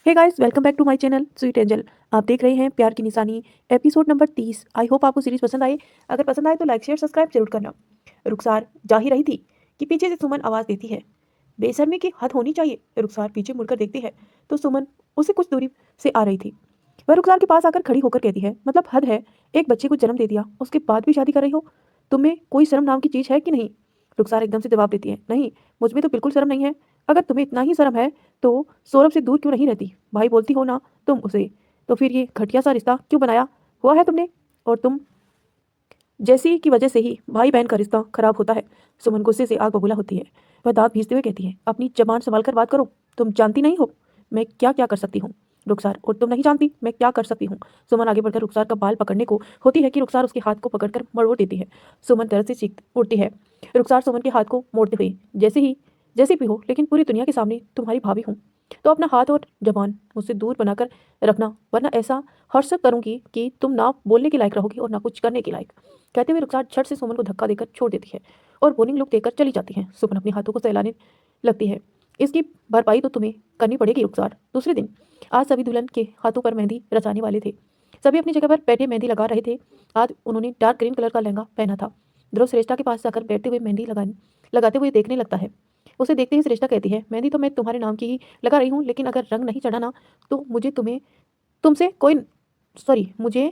Hey guys, welcome back to my channel sweet angel. आप देख रहे हैं Pyaar Ki Nishani episode number 30। I hope आपको सीरीज पसंद आए। अगर पसंद आए तो लाइक शेयर सब्सक्राइब जरूर करना। रुखसार जा ही रही थी कि पीछे से सुमन आवाज देती है, बेशर्मी की हद होनी चाहिए। रुखसार पीछे मुड़कर देखती है तो सुमन उससे कुछ दूरी से आ रही थी। वह रुखसार के पास आकर खड़ी होकर कहती है, मतलब हद है, एक बच्चे को जन्म दे दिया, उसके बाद भी शादी कर रही हो। तुम्हें कोई शर्म नाम की चीज है कि नहीं? रुखसार एकदम से जवाब देती है, नहीं, मुझ में तो बिल्कुल शर्म नहीं है। अगर तुम्हें इतना ही शर्म है तो सौरभ से दूर क्यों नहीं रहती? भाई बोलती हो ना तुम उसे, तो फिर ये घटिया सा रिश्ता क्यों बनाया हुआ है तुमने? और तुम जैसी की वजह से ही भाई बहन का रिश्ता खराब होता है। सुमन गुस्से से आग बबूला होती है। वह दांत भींचते हुए कहती है, अपनी जबान संभाल कर बात करो। तुम जानती नहीं हो मैं क्या क्या कर सकती हूँ? रुखसार, और तुम नहीं जानती मैं क्या कर सकती हूँ? सुमन आगे बढ़कर रुखसार का बाल पकड़ने को होती है कि रुखसार उसके हाथ को पकड़कर मरोड़ देती है। सुमन दर्द से चीख उठती है। रुखसार सुमन के हाथ को मोड़ते हुए, जैसे भी हो, लेकिन पूरी दुनिया के सामने तुम्हारी भाभी हूँ, तो अपना हाथ और जबान मुझसे दूर बनाकर रखना, वरना ऐसा हर्ष करूंगी कि तुम ना बोलने के लायक रहोगी और ना कुछ करने के लायक। कहते हुए रुखसार झट से सुमन को धक्का देकर छोड़ देती है और वार्निंग लुक देकर चली जाती है। सुमन अपने हाथों को सहलाने लगती है। इसकी भरपाई तो तुम्हें करनी पड़ेगी रुखसार। दूसरे दिन आज सभी दुल्हन के हाथों पर मेहंदी रचाने वाले थे। सभी अपनी जगह पर बैठे मेहंदी लगा रहे थे। आज उन्होंने डार्क ग्रीन कलर का लहंगा पहना था। ध्रुव श्रेष्ठा के पास जाकर बैठते हुए मेहंदी लगाते हुए देखने लगता है। उसे देखते ही श्रेष्ठा कहती है, मेहंदी तो मैं तुम्हारे नाम की ही लगा रही हूँ, लेकिन अगर रंग नहीं चढ़ा ना तो मुझे तुम्हें तुमसे कोई सॉरी मुझे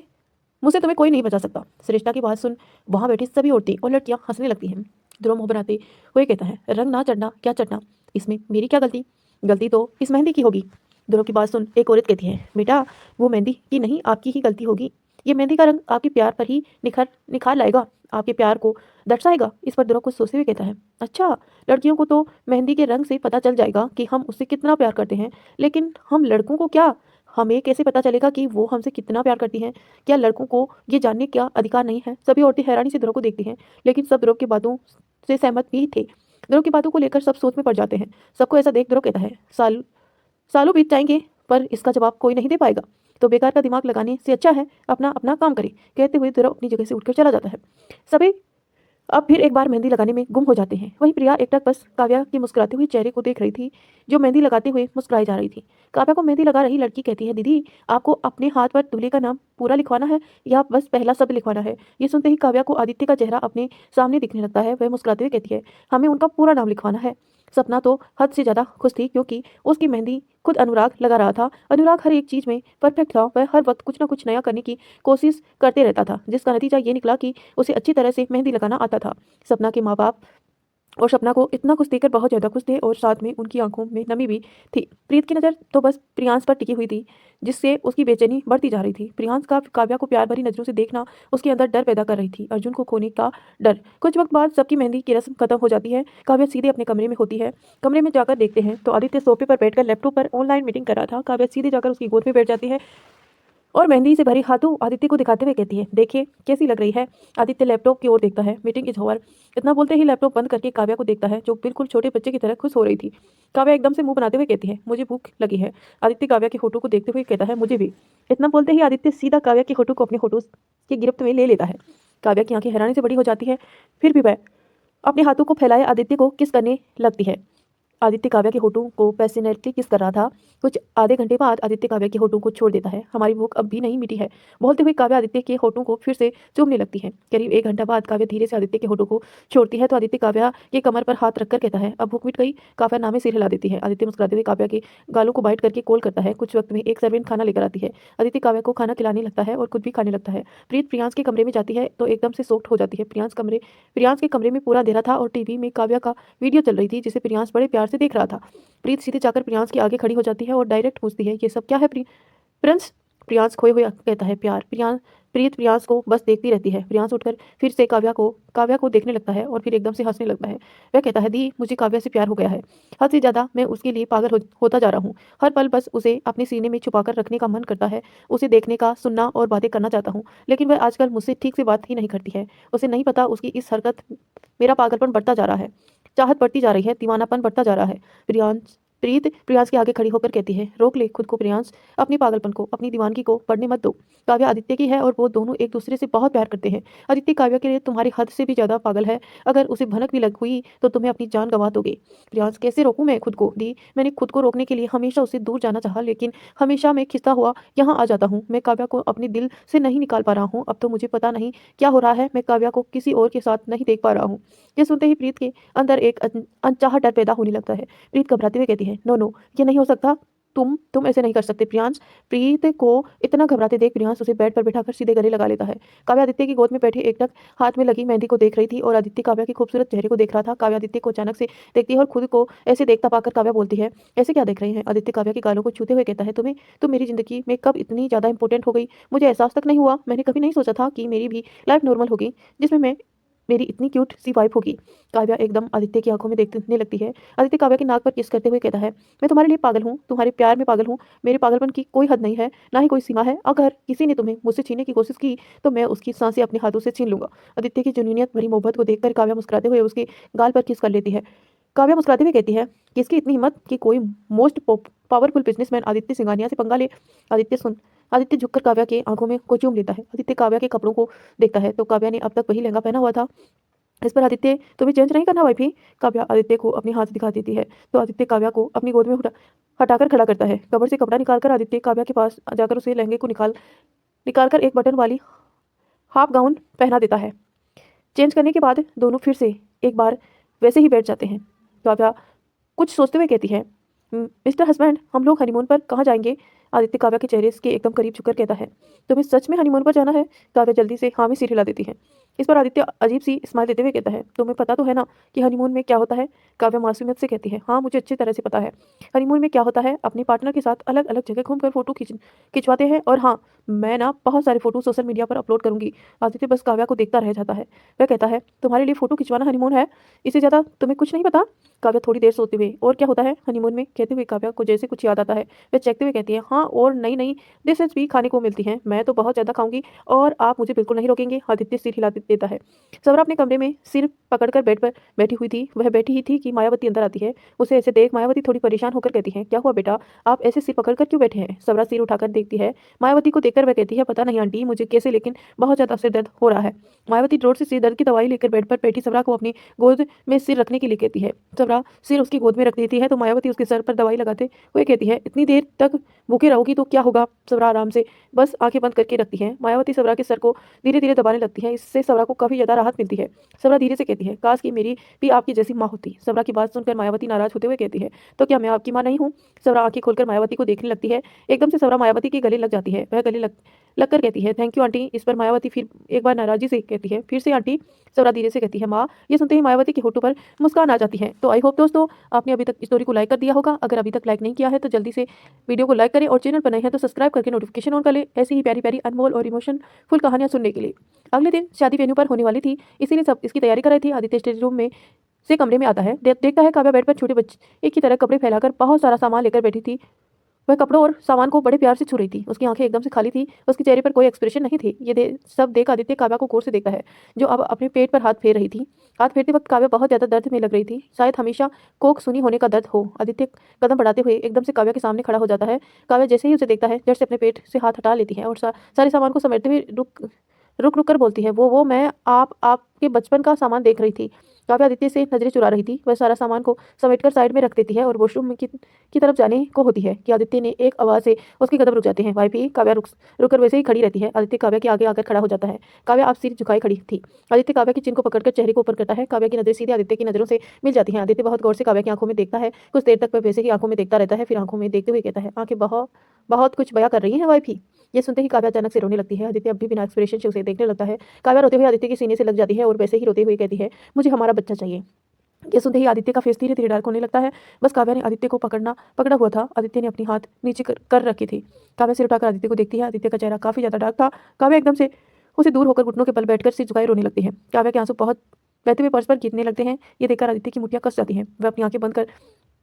मुझसे तुम्हें कोई नहीं बचा सकता। श्रेष्ठा की बात सुन वहां बैठी सभी औरतें और लड़कियां हंसने लगती हैं। ध्रुव मुंह बनाते हुए कहता है, रंग ना चढ़ना क्या चढ़ना, इसमें मेरी क्या गलती? गलती तो इस मेहंदी की होगी। ध्रुव की बात सुन एक औरत कहती है, बेटा वो मेहंदी की नहीं, आपकी ही गलती होगी। ये मेहंदी का रंग आपके प्यार पर ही निखर निखार लाएगा, आपके प्यार को दर्शाएगा। इस पर ध्रुव कुछ सोचते हुए कहता है, अच्छा, लड़कियों को तो मेहंदी के रंग से पता चल जाएगा कि हम उससे कितना प्यार करते हैं, लेकिन हम लड़कों को क्या? हमें कैसे पता चलेगा कि वो हमसे कितना प्यार करती हैं? क्या लड़कों को ये जानने का अधिकार नहीं है? सभी औरतें हैरानी से ध्रुव को देखती हैं, लेकिन सब ध्रुव की बातों से सहमत भी थे। ध्रुव की बातों को लेकर सब सोच में पड़ जाते हैं। सबको ऐसा देख ध्रुव कहता है, सालों बीत जाएंगे पर इसका जवाब कोई नहीं दे पाएगा, तो बेकार का दिमाग लगाने से अच्छा है अपना अपना काम करे। कहते हुए ध्रुव अपनी जगह से उठकर चला जाता है। सभी अब फिर एक बार मेहंदी लगाने में गुम हो जाते हैं। वहीं प्रिया एकटक बस काव्या के मुस्कुराते हुए चेहरे को देख रही थी, जो मेहंदी लगाते हुए मुस्कुराई जा रही थी। काव्या को मेहंदी लगा रही लड़की कहती है, दीदी आपको अपने हाथ पर दूल्हे का नाम पूरा लिखवाना है या बस पहला शब्द लिखवाना है? ये सुनते ही काव्या को आदित्य का चेहरा अपने सामने दिखने लगता है। वह मुस्कुराते हुए कहती है, हमें उनका पूरा नाम लिखवाना है। सपना तो हद से ज्यादा खुश थी क्योंकि उसकी मेहंदी खुद अनुराग लगा रहा था। अनुराग हर एक चीज में परफेक्ट था। वह हर वक्त कुछ ना कुछ नया करने की कोशिश करते रहता था, जिसका नतीजा ये निकला कि उसे अच्छी तरह से मेहंदी लगाना आता था। सपना के माँ बाप और सपना को इतना कुछ देखकर बहुत ज़्यादा खुश थे और साथ में उनकी आंखों में नमी भी थी। प्रीत की नज़र तो बस प्रियांश पर टिकी हुई थी, जिससे उसकी बेचैनी बढ़ती जा रही थी। प्रियांश का काव्या को प्यार भरी नज़रों से देखना उसके अंदर डर पैदा कर रही थी, अर्जुन को खोने का डर। कुछ वक्त बाद सबकी मेहंदी की रस्म खत्म हो जाती है। काव्या सीधे अपने कमरे में होती है। कमरे में जाकर देखते हैं तो आदित्य सोफे पर बैठकर लैपटॉप पर ऑनलाइन मीटिंग कर रहा था। काव्या सीधे जाकर उसकी गोद में बैठ जाती है और मेहंदी से भरी हाथों आदित्य को दिखाते हुए कहती है, देखिए कैसी लग रही है। आदित्य लैपटॉप की ओर देखता है। Meeting is over. इतना बोलते ही लैपटॉप बंद करके काव्या को देखता है, जो बिल्कुल छोटे बच्चे की तरह खुश हो रही थी। काव्या एकदम से मुंह बनाते हुए कहती है, मुझे भूख लगी है। आदित्य काव्या के होठों को देखते हुए कहता है, मुझे भी। इतना बोलते ही आदित्य सीधा काव्या के होठों को अपने होठों की गिरफ्त में ले लेता है। काव्या की आंखें हैरानी से बड़ी हो जाती है, फिर भी वह अपने हाथों को फैलाए आदित्य को किस करने लगती है। आदित्य काव्या के होठों को पैशनेटली किस कर रहा था। कुछ आधे घंटे बाद आदित्य काव्या के होठों को छोड़ देता है। हमारी भूख अब भी नहीं मिटी है, बोलते हुए काव्या आदित्य के होठों को फिर से चूमने लगती है। करीब 1 घंटा बाद काव्या धीरे से आदित्य के होठों को छोड़ती है तो आदित्य काव्या के कमर पर हाथ रखकर कहता है, अब भूख मिट गई? काव्या नामे सिर हिला देती है। आदित्य मुस्कुराते हुए काव्या के गालों को बाइट करके कॉल करता है। कुछ वक्त में एक सर्वेंट खाना लेकर आती है। आदित्य काव्या को खाना खिलाने लगता है और खुद भी खाने लगता है। प्रीत प्रियांश के कमरे में जाती है तो एकदम से सोक्ट हो जाती है। प्रियांश के कमरे में पूरा अंधेरा था और टीवी में काव्या का वीडियो चल रही थी, जिसे प्रियांश बड़े प्यार से देख रहा था। प्रीत सीधे जाकर प्रियांश के आगे खड़ी हो जाती है और डायरेक्ट पूछती है, ये सब क्या है प्रिंस? प्रियांश खोए हुए कहता है, प्यार। प्रीत प्रियांश को बस देखती रहती है। प्रियांश उठकर फिर से काव्या को देखने लगता है और फिर एकदम से हंसने लगता है। वह कहता है, दी मुझे काव्या से प्यार हो गया है। हद से ज्यादा मैं उसके लिए पागल होता जा रहा हूँ। हर पल बस उसे अपने सीने में छुपाकर रखने का मन करता है। उसे देखने का, सुनना और बातें करना चाहता हूँ, लेकिन वह आजकल मुझसे ठीक से बात ही नहीं करती है। उसे नहीं पता उसकी इस हरकत मेरा पागलपन बढ़ता जा रहा है, चाहत बढ़ती जा रही है, दीवानापन बढ़ता जा रहा है। प्रियांश प्रीत प्रियांश के आगे खड़ी होकर कहती है, रोक ले खुद को प्रियांश, अपनी पागलपन को, अपनी दीवानगी को बढ़ने मत दो। काव्या आदित्य की है और वो दोनों एक दूसरे से बहुत प्यार करते हैं। आदित्य काव्या के लिए तुम्हारी हद से भी ज्यादा पागल है। अगर उसे भनक भी लग हुई तो तुम्हें अपनी जान गंवा दोगे। प्रियांश, कैसे रोकूं मैं खुद को? दी, मैंने खुद को रोकने के लिए हमेशा उससे दूर जाना चाहा, लेकिन हमेशा मैं खिंचता हुआ यहाँ आ जाता हूँ। मैं काव्या को अपने दिल से नहीं निकाल पा रहा हूँ। अब तो मुझे पता नहीं क्या हो रहा है, मैं काव्या को किसी और के साथ नहीं देख पा रहा हूँ। ये सुनते ही प्रीत के अंदर एक अनचाहा डर पैदा होने लगता है। प्रीत घबराते हुए कहती है, नो नो, ये नहीं हो सकता। तुम ऐसे नहीं कर सकते प्रियांश। प्रीत को इतना घबराते देख प्रियांश उसे बेड पर बिठाकर सीधे गले लगा लेता है। काव्या आदित्य की गोद में बैठे एकटक हाथ में लगी मेहंदी को देख रही थी और आदित्य काव्या के खूबसूरत चेहरे को देख रहा था। काव्या आदित्य को अचानक से देखती है और खुद को ऐसे देखता पाकर काव्या बोलती है, ऐसे क्या देख रहे हैं? आदित्य काव्या की गालों को छूते हुए कहता है, तुम मेरी जिंदगी में कब इतनी ज्यादा इंपॉर्टेंट हो गई, मुझे एहसास तक नहीं हुआ। मैंने कभी नहीं सोचा था कि मेरी भी लाइफ नॉर्मल होगी, जिसमें मैं मेरी इतनी क्यूट सी वाइफ होगी। काव्या एकदम आदित्य की आंखों में देखने लगती है। आदित्य काव्या की नाक पर किस करते हुए कहता है, मैं तुम्हारे लिए पागल हूँ, तुम्हारे प्यार में पागल हूँ। मेरे पागलपन की कोई हद नहीं है, ना ही कोई सीमा है। अगर किसी ने तुम्हें मुझसे छीनने की कोशिश की तो मैं उसकी सांसें अपने हाथों से छीन लूंगा। आदित्य की जुनूनियत भरी मोहब्बत को देखकर काव्या मुस्कुराते हुए उसके गाल पर किस कर लेती है। काव्या मुस्कुराते हुए कहती है, किसकी इतनी हिम्मत कि कोई most powerful businessman Aditya Singhania से पंगा ले। आदित्य सुन। आदित्य झुककर काव्या के आंखों में को चूम लेता है। आदित्य काव्या के कपड़ों को देखता है तो काव्या ने अब तक वही लहंगा पहना हुआ था। इस पर आदित्य, तुम्हें चेंज नहीं करना वाइफी? काव्या आदित्य को अपनी हाथ दिखा देती है तो आदित्य काव्या को अपनी गोद में हटाकर खड़ा करता है। कबर से कपड़ा निकालकर आदित्य काव्या के पास जाकर उसे लहंगे को निकालकर एक बटन वाली हाफ गाउन पहना देता है। चेंज करने के बाद दोनों फिर से एक बार वैसे ही बैठ जाते हैं। काव्या कुछ सोचते हुए कहती है, मिस्टर हस्बैंड, हम लोग हनीमून पर कहाँ जाएंगे? आदित्य काव्या के चेहरे के एकदम करीब झुककर कहता है, तुम्हें सच में हनीमून पर जाना है? काव्या जल्दी से हाँ में सिर हिला देती है। इस पर आदित्य अजीब सी स्माइल देते हुए कहता है, तुम्हें पता तो है ना कि हनीमून में क्या होता है? काव्या मासूमियत से कहती है, हाँ मुझे अच्छी तरह से पता है। हनीमून में क्या होता है, अपने पार्टनर के साथ अलग अलग जगह घूमकर फोटो खिंचवाते हैं। और हाँ, मैं ना बहुत सारे फोटो सोशल मीडिया पर अपलोड करूंगी। आदित्य बस काव्या को देखता रह जाता है। वह कहता है, तुम्हारे लिए फोटो खिंचवाना हनीमून है? इससे ज्यादा तुम्हें कुछ नहीं पता? काव्या थोड़ी देर सोते हुए, और क्या होता है हनीमून में? कहते हुए काव्या को जैसे कुछ याद आता है। वह चेखते हुए कहती है, हाँ, और नई नई डिशेज भी खाने को मिलती हैं। मैं तो बहुत ज़्यादा खाऊंगी और आप मुझे बिल्कुल नहीं रोकेंगे। आदित्य सिर हिला देता है। सवरा अपने कमरे में सिर पकड़कर बेड पर बैठी हुई थी। वह बैठी ही थी कि मायावती अंदर आती है। उसे ऐसे देख मायावती थोड़ी परेशान होकर कहती है, क्या हुआ बेटा, आप ऐसे सिर पकड़कर क्यों बैठे हैं? सवरा सिर उठाकर देखती है। मायावती को देखकर वह कहती है, पता नहीं आंटी मुझे कैसे, लेकिन बहुत ज़्यादा सिर दर्द हो रहा है। मायावती जोर से सिर दर्द की दवाई लेकर बेड पर बैठी सवरा को अपनी गोद में सिर रखने के लिए कहती है। सवरा सिर उसकी गोद में रख देती है तो मायावती उसके सर पर दवाई लगाते हुए कहती है, इतनी देर तक भूखे रहोगी तो क्या होगा? सवरा आराम से बस आंखें बंद करके रखती है। मायावती सवरा के सर को धीरे धीरे दबाने लगती है। इससे सवरा को काफी ज्यादा राहत मिलती है। सवरा धीरे से कहती है, काश कि मेरी भी आपकी जैसी माँ होती। सवरा की बात सुनकर मायावती नाराज होते हुए कहती है, तो क्या मैं आपकी माँ नहीं हूँ? सवरा आंखें खोलकर मायावती को देखने लगती है। एकदम से सवरा मायावती के गले लग जाती है। वह गले लगकर कहती है, थैंक यू आंटी। इस पर मायावती फिर एक बार नाराजी से कहती है, फिर से आंटी। सवरा धीरे से कहती है, माँ। ये सुनते ही मायावती के होठों पर मुस्कान आ जाती है। तो आई होप दोस्तों आपने अभी तक स्टोरी को लाइक कर दिया होगा। अगर अभी तक लाइक नहीं किया है तो जल्दी से वीडियो को लाइक करें और चैनल पर नए हैं तो सब्सक्राइब करके नोटिफिकेशन ऑन कर ले ऐसी ही प्यारी प्यारी अनमोल और इमोशनफुल कहानियां सुनने के लिए। अगले दिन शादी वेन्यू पर होने वाली थी, इसीलिए सब इसकी तैयारी कर रही थी। आदित्य स्टडी रूम में से कमरे में आता है। देखता है काव्या बेड पर छोटे बच्चे एक की तरह कपड़े फैलाकर बहुत सारा सामान लेकर बैठी थी। वह कपड़ों और सामान को बड़े प्यार से छू रही थी। उसकी आंखें एकदम से खाली थी। उसके चेहरे पर कोई एक्सप्रेशन नहीं थी। सब देख आदित्य काव्या को गौर से देखता है, जो अब अपने पेट पर हाथ फेर रही थी। हाथ फेरते वक्त काव्या बहुत ज्यादा दर्द में लग रही थी, शायद हमेशा कोक सुनी होने का दर्द हो। आदित्य कदम बढ़ाते हुए एकदम से काव्या के सामने खड़ा हो जाता है। काव्या जैसे ही उसे देखता है झट से अपने पेट से हाथ हटा लेती है और सारे सामान को समेटते हुए रुक रुक कर बोलती है, वो मैं आपके बचपन का सामान देख रही थी। काव्या आदित्य से नजरें चुरा रही थी। वह सारा सामान को समेटकर साइड में रख देती है और वॉशरूम की तरफ जाने को होती है कि आदित्य ने एक आवाज से उसके कदम रुक जाते हैं। वाइफी। काव्या रुककर वैसे ही खड़ी रहती है। आदित्य काव्या के आगे आकर खड़ा हो जाता है। काव्या आप सिर झुकाए खड़ी थी। आदित्य काव्या की चिन को पकड़कर चेहरे को ऊपर करता है। काव्या की नजरें सीधे आदित्य की नजरों से मिल जाती हैं। आदित्य बहुत गौर से काव्या की आंखों में देखता है। कुछ देर तक वह वैसे ही आंखों में देखता रहता है, फिर आंखों में देखते हुए कहता है, आंखें बहुत बहुत कुछ बयां कर रही हैं वाइफी। ये सुनते ही काव्या अचानक से रोने लगती है। आदित्य अब भी बिना एक्सप्रेशन से उसे देखने लगता है। काव्या रोते हुए आदित्य के सीने से लग जाती है और वैसे ही रोते हुए कहती है, मुझे हमारा बच्चा चाहिए। ये सुनते ही आदित्य का फेस धीरे धीरे डार्क होने लगता है। बस काव्या ने आदित्य को पकड़ा हुआ था। आदित्य ने अपनी हाथ नीचे कर रखी थी। काव्या सिर उठाकर आदित्य को देखती है। आदित्य का चेहरा काफी ज्यादा डार्क था। काव्या एकदम से उसे दूर होकर घुटनों के बल बैठकर सिर झुकाए रोने लगती है। काव्या के आंसू बहुत बहते हुए पर्स पर गिरने लगते हैं। ये देखकर आदित्य की मुठ्ठियां कस जाती हैं। वह अपनी आंखें बंद कर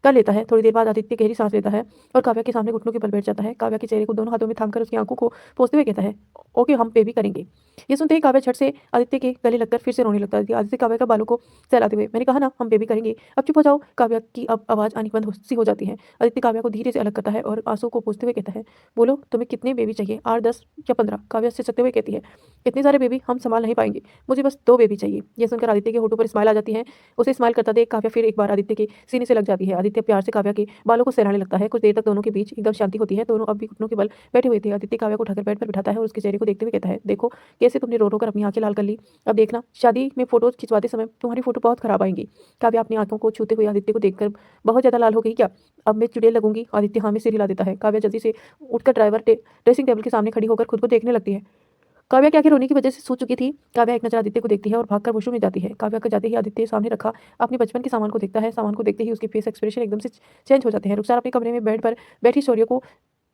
कर लेता है। थोड़ी देर बाद आदित्य गहरी सांस लेता है और काव्या के सामने घुटनों के बल बैठ जाता है। काव्या के चेहरे को दोनों हाथों में थामकर उसकी आंखों को पोंछते हुए कहता है, ओके हम बेबी करेंगे। ये सुनते ही काव्या झट से आदित्य के गले लगकर फिर से रोने लगता है। आदित्य काव्या का बालों को सहलाते हुए, मैंने कहा ना हम बेबी करेंगे, अब चुप हो जाओ। काव्या की अब आवाज़ आनी बंद सी हो जाती है। आदित्य काव्या को धीरे से अलग करता है और आंसू को पोंछते हुए कहता है, बोलो तुम्हें कितने बेबी चाहिए, 8, 10 या 15? काव्या से सचते हुए कहती है, इतने सारे बेबी हम संभाल नहीं पाएंगे, मुझे बस 2 बेबी चाहिए। यह सुनकर आदित्य के होठों पर स्माइल आ जाती है। उसे स्माइल करता देख काव्या फिर एक बार आदित्य के सीने से लग जाती है। आदित्य प्यार से काव्या के बालों को सहलाने लगता है। कुछ देर तक दोनों के बीच एकदम शांति होती है। दोनों अब भी घुटनों के बल बैठे हुए थे। आदित्य काव्या को उठाकर बेड पर बिठाता है और उसके चेहरे को देखते हुए कहता है, देखो कैसे तुमने रो रो कर अपनी आंखें लाल कर ली। अब देखना शादी में फोटो खिंचवाते समय तुम्हारी फोटो बहुत खराब आएंगी। काव्या अपनी आंखों को छूते हुए आदित्य को देखकर बहुत ज्यादा लाल हो गई क्या? अब मैं चुड़ैल लगूंगी? आदित्य हाँ में सिर हिला देता है। काव्या जल्दी से उठकर ड्रेसिंग टेबल के सामने खड़ी होकर खुद को देखने लगती है। काव्या के आखिर रोने की वजह से सूझ चुकी थी। काव्या एक नजर आदित्य को देखती है और भागकर वॉशरूम में जाती है। काव्या का जाते ही आदित्य सामने रखा अपने बचपन के सामान को देखता है। सामान को देखते ही उसके फेस एक्सप्रेशन एकदम से चेंज हो जाते हैं। रुखसार अपने कमरे में बेड पर बैठी शौर्य को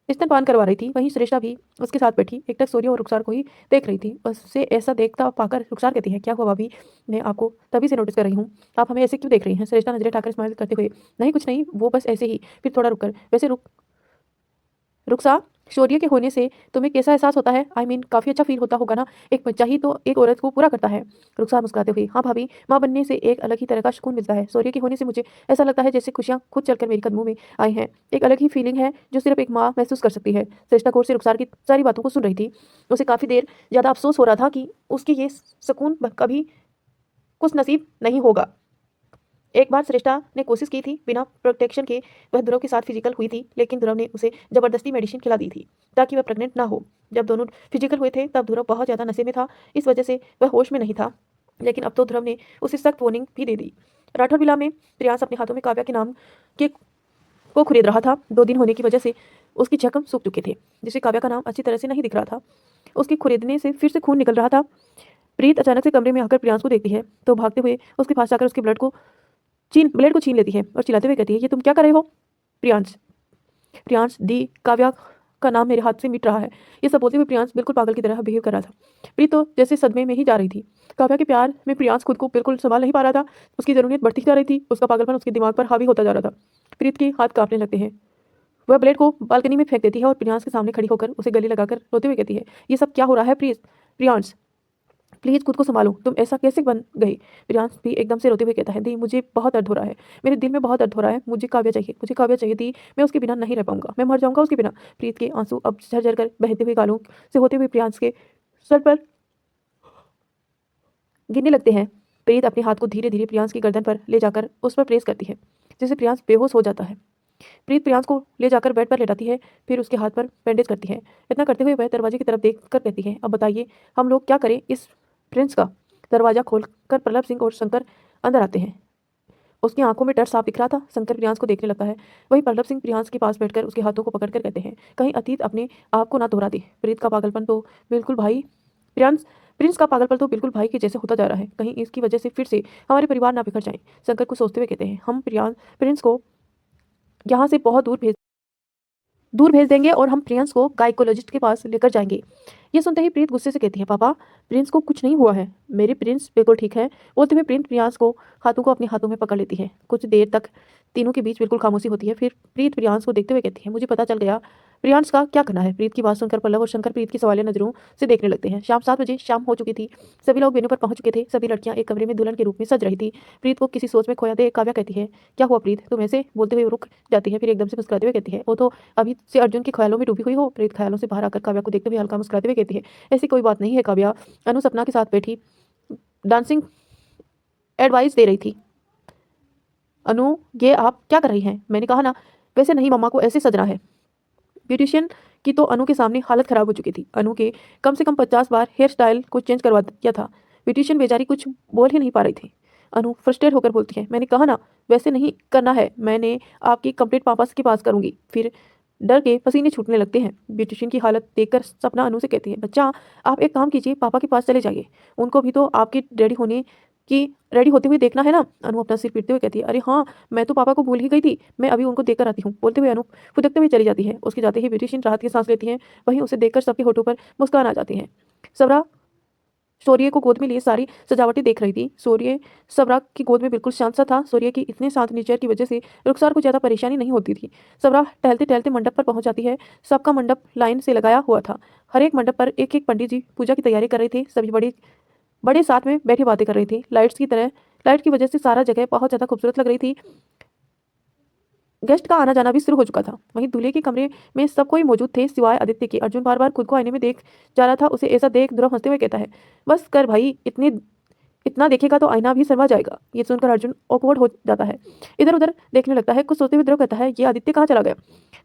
स्तनपान करवा रही थी। वहीं श्रेष्ठा भी उसके साथ बैठी एकटक शौर्य और रुखसार को ही देख रही थी। उससे ऐसा देखता पाकर रुखसार कहती है, क्या हुआ भाभी, मैं आपको तभी से नोटिस कर रही हूँ, आप हमें ऐसे क्यों देख रही हैं? श्रेष्ठा नजरें उठाकर स्माइल करते हुए, नहीं कुछ नहीं, वो बस ऐसे ही। फिर थोड़ा रुककर, वैसे रुखसा शौर्य के होने से तुम्हें कैसा एहसास होता है? आई मीन काफ़ी अच्छा फील होता होगा ना, एक बच्चा ही तो एक औरत को पूरा करता है। रुखसार मुस्कुराते हुए, हाँ भाभी, माँ बनने से एक अलग ही तरह का सुकून मिलता है। शौर्य के होने से मुझे ऐसा लगता है जैसे खुशियाँ खुद चलकर मेरे कदमों में आई हैं। एक अलग ही फीलिंग है जो सिर्फ एक माँ महसूस कर सकती है। श्रेष्ठा गौर से रुखसार की सारी बातों को सुन रही थी। उसे काफ़ी देर ज़्यादा अफसोस हो रहा था कि उसकी ये सुकून कभी कुछ नसीब नहीं होगा। एक बार श्रेष्ठा ने कोशिश की थी बिना प्रोटेक्शन के, वह ध्रुव के साथ फिजिकल हुई थी, लेकिन ध्रुव ने उसे जबरदस्ती मेडिसिन खिला दी थी ताकि वह प्रेग्नेंट ना हो। जब दोनों फिजिकल हुए थे तब ध्रुव बहुत ज़्यादा नशे में था, इस वजह से वह होश में नहीं था। लेकिन अब तो ध्रुव ने उसे सख्त वार्निंग भी दे दी। राठौर विला में प्रियांश अपने हाथों में काव्या के नाम के को खरीद रहा था। 2 दिन होने की वजह से उसकी जख्म सूख चुके थे, जिसे काव्या का नाम अच्छी तरह से नहीं दिख रहा था। उसके खुरीदने से फिर से खून निकल रहा था। प्रीत अचानक से कमरे में आकर प्रियांश को देखती है तो भागते हुए उसके पास जाकर उसके ब्लेड को छीन लेती है और चिल्लाते हुए कहती है, ये तुम क्या कर रहे हो? प्रियांश प्रियांश दी, काव्या का नाम मेरे हाथ से मिट रहा है। ये सब बोलते हुए प्रियांश बिल्कुल पागल की तरह बिहेव कर रहा था। प्रीत तो जैसे सदमे में ही जा रही थी। काव्या के प्यार में प्रियांश खुद को बिल्कुल संभाल नहीं पा रहा था। उसकी ज़रूरत बढ़ती जा रही थी। उसका पागलपन उसके दिमाग पर हावी होता जा रहा था। प्रीत के हाथ कांपने लगते हैं। वह ब्लेड को बालकनी में फेंक देती है और प्रियांश के सामने खड़ी होकर उसे गले लगाकर रोते हुए कहती है, ये सब क्या हो रहा है प्रियांश, प्लीज़ खुद को संभालो, तुम ऐसा कैसे बन गई? प्रियांश भी एकदम से रोते हुए कहता है, दी मुझे बहुत दर्द हो रहा है, मेरे दिल में बहुत दर्द हो रहा है, मुझे काव्या चाहिए, मुझे काव्या चाहिए दी, मैं उसके बिना नहीं रह पाऊंगा, मैं मर जाऊंगा उसके बिना। प्रीत के आंसू अब झरझर कर बहते हुए गालों से होते हुए प्रियांश के सर पर गिरने लगते हैं। प्रीत अपने हाथ को धीरे धीरे प्रियांश की गर्दन पर ले जाकर उस पर प्रेस करती है, जिससे प्रियांश बेहोश हो जाता है। प्रीत प्रियांश को ले जाकर बेड पर लेटाती है, फिर उसके हाथ पर बैंडेज करती है। इतना करते हुए वह दरवाजे की तरफ देख कर कहती है, अब बताइए हम लोग क्या करें इस प्रिंस का? दरवाजा खोलकर प्रताप सिंह और शंकर अंदर आते हैं। उसकी आंखों में डर साफ दिख रहा था। शंकर प्रियांश को देखने लगता है। वहीं प्रताप सिंह प्रियांश के पास बैठकर उसके हाथों को पकड़कर कहते हैं, कहीं अतीत अपने आप को ना दोहरा दे। प्रीत का पागलपन तो बिल्कुल भाई प्रियांश प्रिंस का पागलपन तो बिल्कुल भाई के जैसे होता जा रहा है, कहीं इसकी वजह से फिर से हमारे परिवार ना बिखर जाए। शंकर को सोचते हुए कहते हैं, हम प्रिंस को यहाँ से बहुत दूर भेज देंगे और हम प्रिंस को गायकोलॉजिस्ट के पास लेकर जाएंगे। ये सुनते ही प्रीत गुस्से से कहती है, पापा प्रिंस को कुछ नहीं हुआ है, मेरे प्रिंस बिल्कुल ठीक है। बोलते हुए प्रीत प्रियांश को हाथों को अपने हाथों में पकड़ लेती है। कुछ देर तक तीनों के बीच बिल्कुल खामोशी होती है। फिर प्रीत प्रियांश को देखते हुए कहती है, मुझे पता चल गया प्रियांश का क्या करना है। प्रीत की बात सुनकर पल्लव और शंकर प्रीत की सवालिया नजरों से देखने लगते हैं। शाम 7 बजे शाम हो चुकी थी। सभी लोग वेन्यू पर पहुंच चुके थे। सभी लड़कियां एक कमरे में दुल्हन के रूप में सज रही थी। प्रीत को किसी सोच में खोया देख काव्या कहती है, क्या हुआ प्रीत, तुम ऐसे? बोलते हुए रुक जाती है, फिर एकदम से मुस्कुराते हुए कहती है, वो तो अभी से अर्जुन के ख्यालों में डूबी हुई हो। प्रीत ख्यालों से बाहर आकर काव्या को देखते हुए हल्का मुस्कुराते हुए कहती है, ऐसी कोई बात नहीं है काव्या, अनु सपना के साथ बैठी डांसिंग एडवाइस दे रही थी। अनु ये आप क्या कर रही हैं? मैंने कहा ना, वैसे नहीं मम्मा को ऐसे सजना है। ब्यूटिशियन की तो अनु के सामने हालत खराब हो चुकी थी। अनु के कम से कम 50 बार हेयर स्टाइल को चेंज करवा दिया था। ब्यूटिशियन बेचारी कुछ बोल ही नहीं पा रही थी। अनु फ्रस्ट्रेट होकर बोलती है, मैंने कहा ना वैसे नहीं करना है, मैंने आपकी कंप्लीट पापा के पास करूंगी। फिर डर के पसीने छूटने लगते हैं। ब्यूटिशियन की हालत देखकर सपना अनु से कहती है, बच्चा आप एक काम कीजिए, पापा के पास चले जाइए, उनको भी तो आपकी रेडी होते हुए देखना है ना। अनु अपना सिर पीटते हुए कहती है, अरे हाँ मैं तो पापा को भूल ही गई थी, मैं अभी उनको देखकर आती हूँ। बोलते हुए अनु फुदकते हुए चली जाती है। उसके जाते ही ब्यूटिशियन राहत की सांस लेती हैं। वहीं उसे देखकर सबके होठों पर मुस्कान आ जाती है। सबरा शौर्य को गोद में लिए सारी सजावटें देख रही थी। शौर्य सबरा की गोद में बिल्कुल शांत सा था। शौर्य की इतने शांत नेचर की वजह से रुखसार को ज़्यादा परेशानी नहीं होती थी। सबरा टहलते टहलते मंडप पर पहुंच जाती है। सबका मंडप लाइन से लगाया हुआ था। हर एक मंडप पर एक एक पंडित जी पूजा की तैयारी कर रहे थे। सभी बड़े बड़े साथ में बैठे बातें कर रहे थे। लाइट्स की वजह से सारा जगह बहुत ज़्यादा खूबसूरत लग रही थी। गेस्ट का आना जाना भी शुरू हो चुका था। वहीं दूल्हे के कमरे में सब कोई मौजूद थे सिवाय आदित्य के। अर्जुन बार बार खुद को आईने में देख जा रहा था। उसे ऐसा देख ध्रुव हंसते हुए कहता है, बस कर भाई, इतना देखेगा तो आईना भी शर्मा जाएगा। ये सुनकर अर्जुन ऑकवर्ड हो जाता है, इधर उधर देखने लगता है। कुछ सोचते हुए ध्रुव कहता है, ये आदित्य कहाँ चला गया?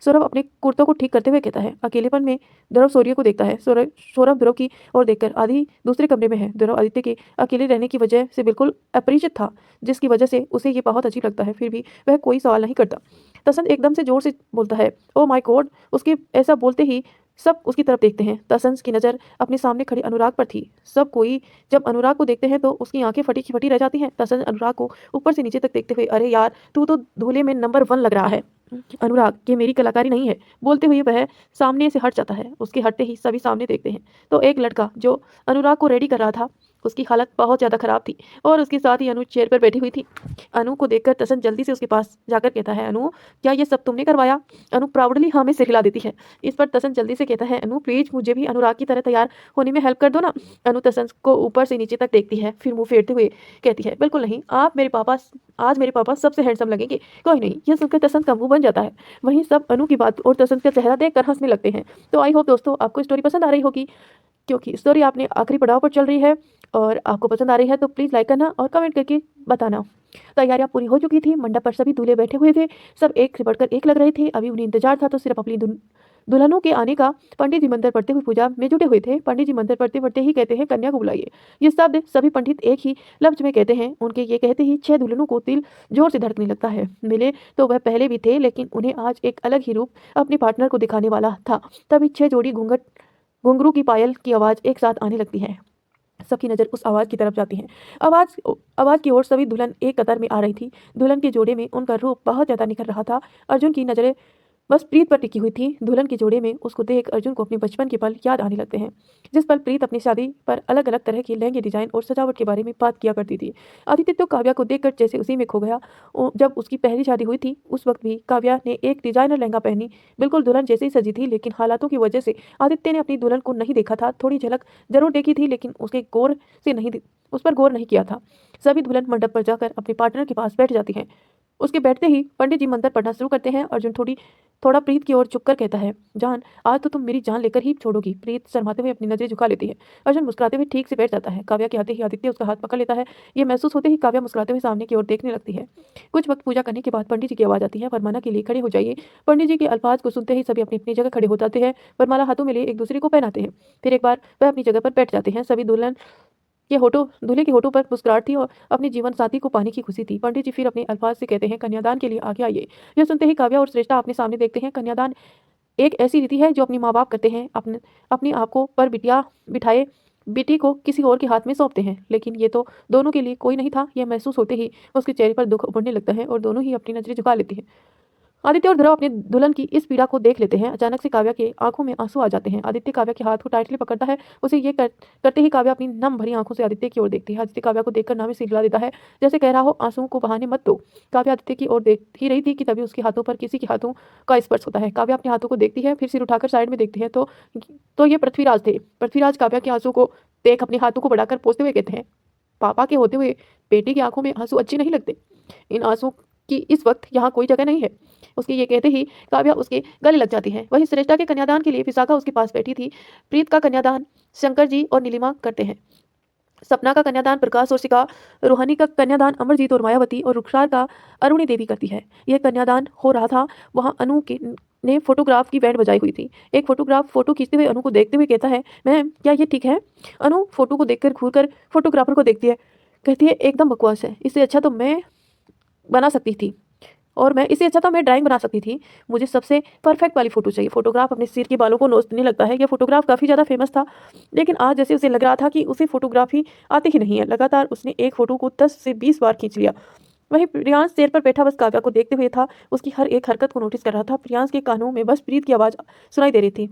सौरभ अपने कुर्तों को ठीक करते हुए कहता है। अकेलेपन में ध्रुव सूर्य को देखता है। सौरभ ध्रुव की ओर देखकर, आदि दूसरे कमरे में है। ध्रुव आदित्य के अकेले रहने की वजह से बिल्कुल अपरिचित था, जिसकी वजह से उसे ये बहुत अजीब लगता है। फिर भी वह कोई सवाल नहीं करता। तसंत एकदम से जोर से बोलता है, ओ माय गॉड। उसके ऐसा बोलते ही सब उसकी तरफ देखते हैं। तसंस की नज़र अपने सामने खड़े अनुराग पर थी। सब कोई जब अनुराग को देखते हैं तो उसकी आंखें फटी की फटी रह जाती हैं। तसंस अनुराग को ऊपर से नीचे तक देखते हुए, अरे यार, तू तो दूल्हे में नंबर 1 लग रहा है। अनुराग, ये मेरी कलाकारी नहीं है, बोलते हुए वह सामने से हट जाता है। उसके हटते ही सभी सामने देखते हैं तो एक लड़का जो अनुराग को रेडी कर रहा था, उसकी हालत बहुत ज़्यादा खराब थी और उसके साथ ही अनु चेयर पर बैठी हुई थी। अनु को देखकर तसंत जल्दी से उसके पास जाकर कहता है, अनु, क्या ये सब तुमने करवाया? अनु प्राउडली हाँ में सिर हिला देती है। इस पर तसंत जल्दी से कहता है, अनु प्लीज मुझे भी अनुराग की तरह तैयार होने में हेल्प कर दो ना। अनु तसंत को ऊपर से नीचे तक देखती है, फिर मुंह फेरते हुए कहती है, बिल्कुल नहीं, आज मेरे पापा सबसे हैंडसम लगेंगे। कोई नहीं। यह सुनकर तसंत का मुंह बन जाता है। वहीं सब अनु की बात और तसंत का चेहरा देखकर हंसने लगते हैं। तो आई होप दोस्तों आपको स्टोरी पसंद आ रही होगी, क्योंकि स्टोरी आपने आखिरी पड़ाव पर चल रही है और आपको पसंद आ रही है तो प्लीज़ लाइक करना और कमेंट करके बताना। तैयारियां पूरी हो चुकी थी। मंडप पर सभी दूल्हे बैठे हुए थे। सब एक से बढ़कर एक लग रहे थे। अभी उन्हें इंतजार था तो सिर्फ अपनी दुल्हनों के आने का। पंडित जी मंत्र पढ़ते हुए पूजा में जुटे हुए थे। पंडित जी मंत्र पढ़ते पढ़ते ही कहते हैं, कन्या को बुलाइए। ये शब्द सभी पंडित एक ही लफ्ज में कहते हैं। उनके ये कहते ही 6 दुल्हनों को दिल जोर से धड़कने लगता है। मिले तो वह पहले भी थे, लेकिन उन्हें आज एक अलग ही रूप अपने पार्टनर को दिखाने वाला था। तभी 6 जोड़ी घुंघरू की पायल की आवाज़ एक साथ आने लगती है। सबकी नज़र उस आवाज़ की तरफ जाती है। आवाज़ की ओर सभी दुल्हन एक कतार में आ रही थी। दुल्हन के जोड़े में उनका रूप बहुत ज़्यादा निखर रहा था। अर्जुन की नज़रें बस प्रीत पर टिकी हुई थी। दुल्हन के जोड़े में उसको देख अर्जुन को अपने बचपन के पल याद आने लगते हैं, जिस पल प्रीत अपनी शादी पर अलग अलग तरह के लहंगे डिजाइन और सजावट के बारे में बात किया करती थी। आदित्य तो काव्या को देखकर जैसे उसी में खो गया। जब उसकी पहली शादी हुई थी उस वक्त भी काव्या ने एक डिजाइनर लहंगा पहनी, बिल्कुल दुल्हन जैसे ही सजी थी। लेकिन हालातों की वजह से आदित्य ने अपनी दुल्हन को नहीं देखा था। थोड़ी झलक जरूर देखी थी, लेकिन उस पर गौर नहीं किया था। सभी दुल्हन मंडप पर जाकर अपने पार्टनर के पास बैठ जाती हैं। उसके बैठते ही पंडित जी मंत्र पढ़ना शुरू करते हैं। अर्जुन थोड़ा प्रीत की ओर झुककर कहता है, जान, आज तो तुम मेरी जान लेकर ही छोड़ोगी। प्रीत शर्माते हुए अपनी नजरें झुका लेती है। अर्जुन मुस्कुराते हुए ठीक से बैठ जाता है। काव्या के आते ही आदित्य उसका हाथ पकड़ लेता है। ये महसूस होते ही काव्या मुस्कुराते हुए सामने की ओर देखने लगती है। कुछ वक्त पूजा करने के बाद पंडित जी की आवाज़ आती है, वरमाला के लिए खड़े हो जाइए। पंडित जी के अल्फाज को सुनते ही सभी अपनी अपनी जगह खड़े हो जाते हैं। वरमाला हाथों में ले एक दूसरे को पहनाते हैं। फिर एक बार वह अपनी जगह पर बैठ जाते हैं। सभी दूल्हे के होठों पर मुस्कुराहट थी और अपने जीवन साथी को पाने की खुशी थी। पंडित जी फिर अपने अल्फाज से कहते हैं, कन्यादान के लिए आगे आइए। यह सुनते ही काव्या और श्रेष्ठा अपने सामने देखते हैं। कन्यादान एक ऐसी रीति है जो अपनी माँ बाप करते हैं, अपनी आप को पर बिटिया बिठाए बेटी को किसी और के हाथ में सौंपते हैं। लेकिन ये तो दोनों के लिए कोई नहीं था। यह महसूस होते ही उसके चेहरे पर दुख उभरने लगता है और दोनों ही अपनी नजरें झुका लेती हैं। आदित्य और ध्रुव अपने दुल्हन की इस पीड़ा को देख लेते हैं। अचानक से काव्या के आंखों में आंसू आ जाते हैं। आदित्य काव्या के हाथ को टाइटली पकड़ता है। उसे ये करते ही काव्या अपनी नम भरी आंखों से आदित्य की ओर देखती है। आदित्य काव्या को देखकर नाम से हिला देता है, जैसे कह रहा हो, आंसुओं को बहाने मत दो। काव्या आदित्य की ओर देख ही रही थी कि तभी उसके हाथों पर किसी के हाथों का स्पर्श होता है। काव्या अपने हाथों को देखती है, फिर सिर उठाकर साइड में देखती है तो ये पृथ्वीराज थे। पृथ्वीराज काव्या के आंसू को देख अपने हाथों को बढ़ाकर पोंछते हुए कहते हैं, पापा के होते हुए बेटे की आंखों में आंसू अच्छे नहीं लगते। इन आंसू की इस वक्त यहाँ कोई जगह नहीं है। उसके ये कहते ही काव्या उसके गले लग जाती है। वहीं श्रेष्ठा के कन्यादान के लिए विशाखा उसके पास बैठी थी। प्रीत का कन्यादान शंकर जी और नीलिमा करते हैं। सपना का कन्यादान प्रकाश और शिखा, रूहानी का कन्यादान अमरजीत और मायावती और रुखसार का अरुणी देवी करती है। यह कन्यादान हो रहा था। वहाँ अनु के ने फोटोग्राफ की बैंड बजाई हुई थी। एक फोटोग्राफ फोटो खींचते हुए अनु को देखते हुए कहता है, मैम क्या ये ठीक है? अनु फोटो को देखकर घूरकर फोटोग्राफर को देखती है, कहती है, एकदम बकवास है। इससे अच्छा तो मैं बना सकती थी और मैं इससे अच्छा तो मैं ड्राइंग बना सकती थी। मुझे सबसे परफेक्ट वाली फ़ोटो चाहिए। फोटोग्राफ अपने सिर के बालों को नोचने लगता है। यह फोटोग्राफ काफ़ी ज़्यादा फेमस था, लेकिन आज जैसे उसे लग रहा था कि उसे फोटोग्राफी आती ही नहीं है। लगातार उसने एक फ़ोटो को 10 से 20 बार खींच लिया। वहीं प्रियांश चेयर पर बैठा बस काव्या को देखते हुए था। उसकी हर एक हरकत को नोटिस कर रहा था। प्रियांश के कानों में बस प्रीत की आवाज़ सुनाई दे रही थी।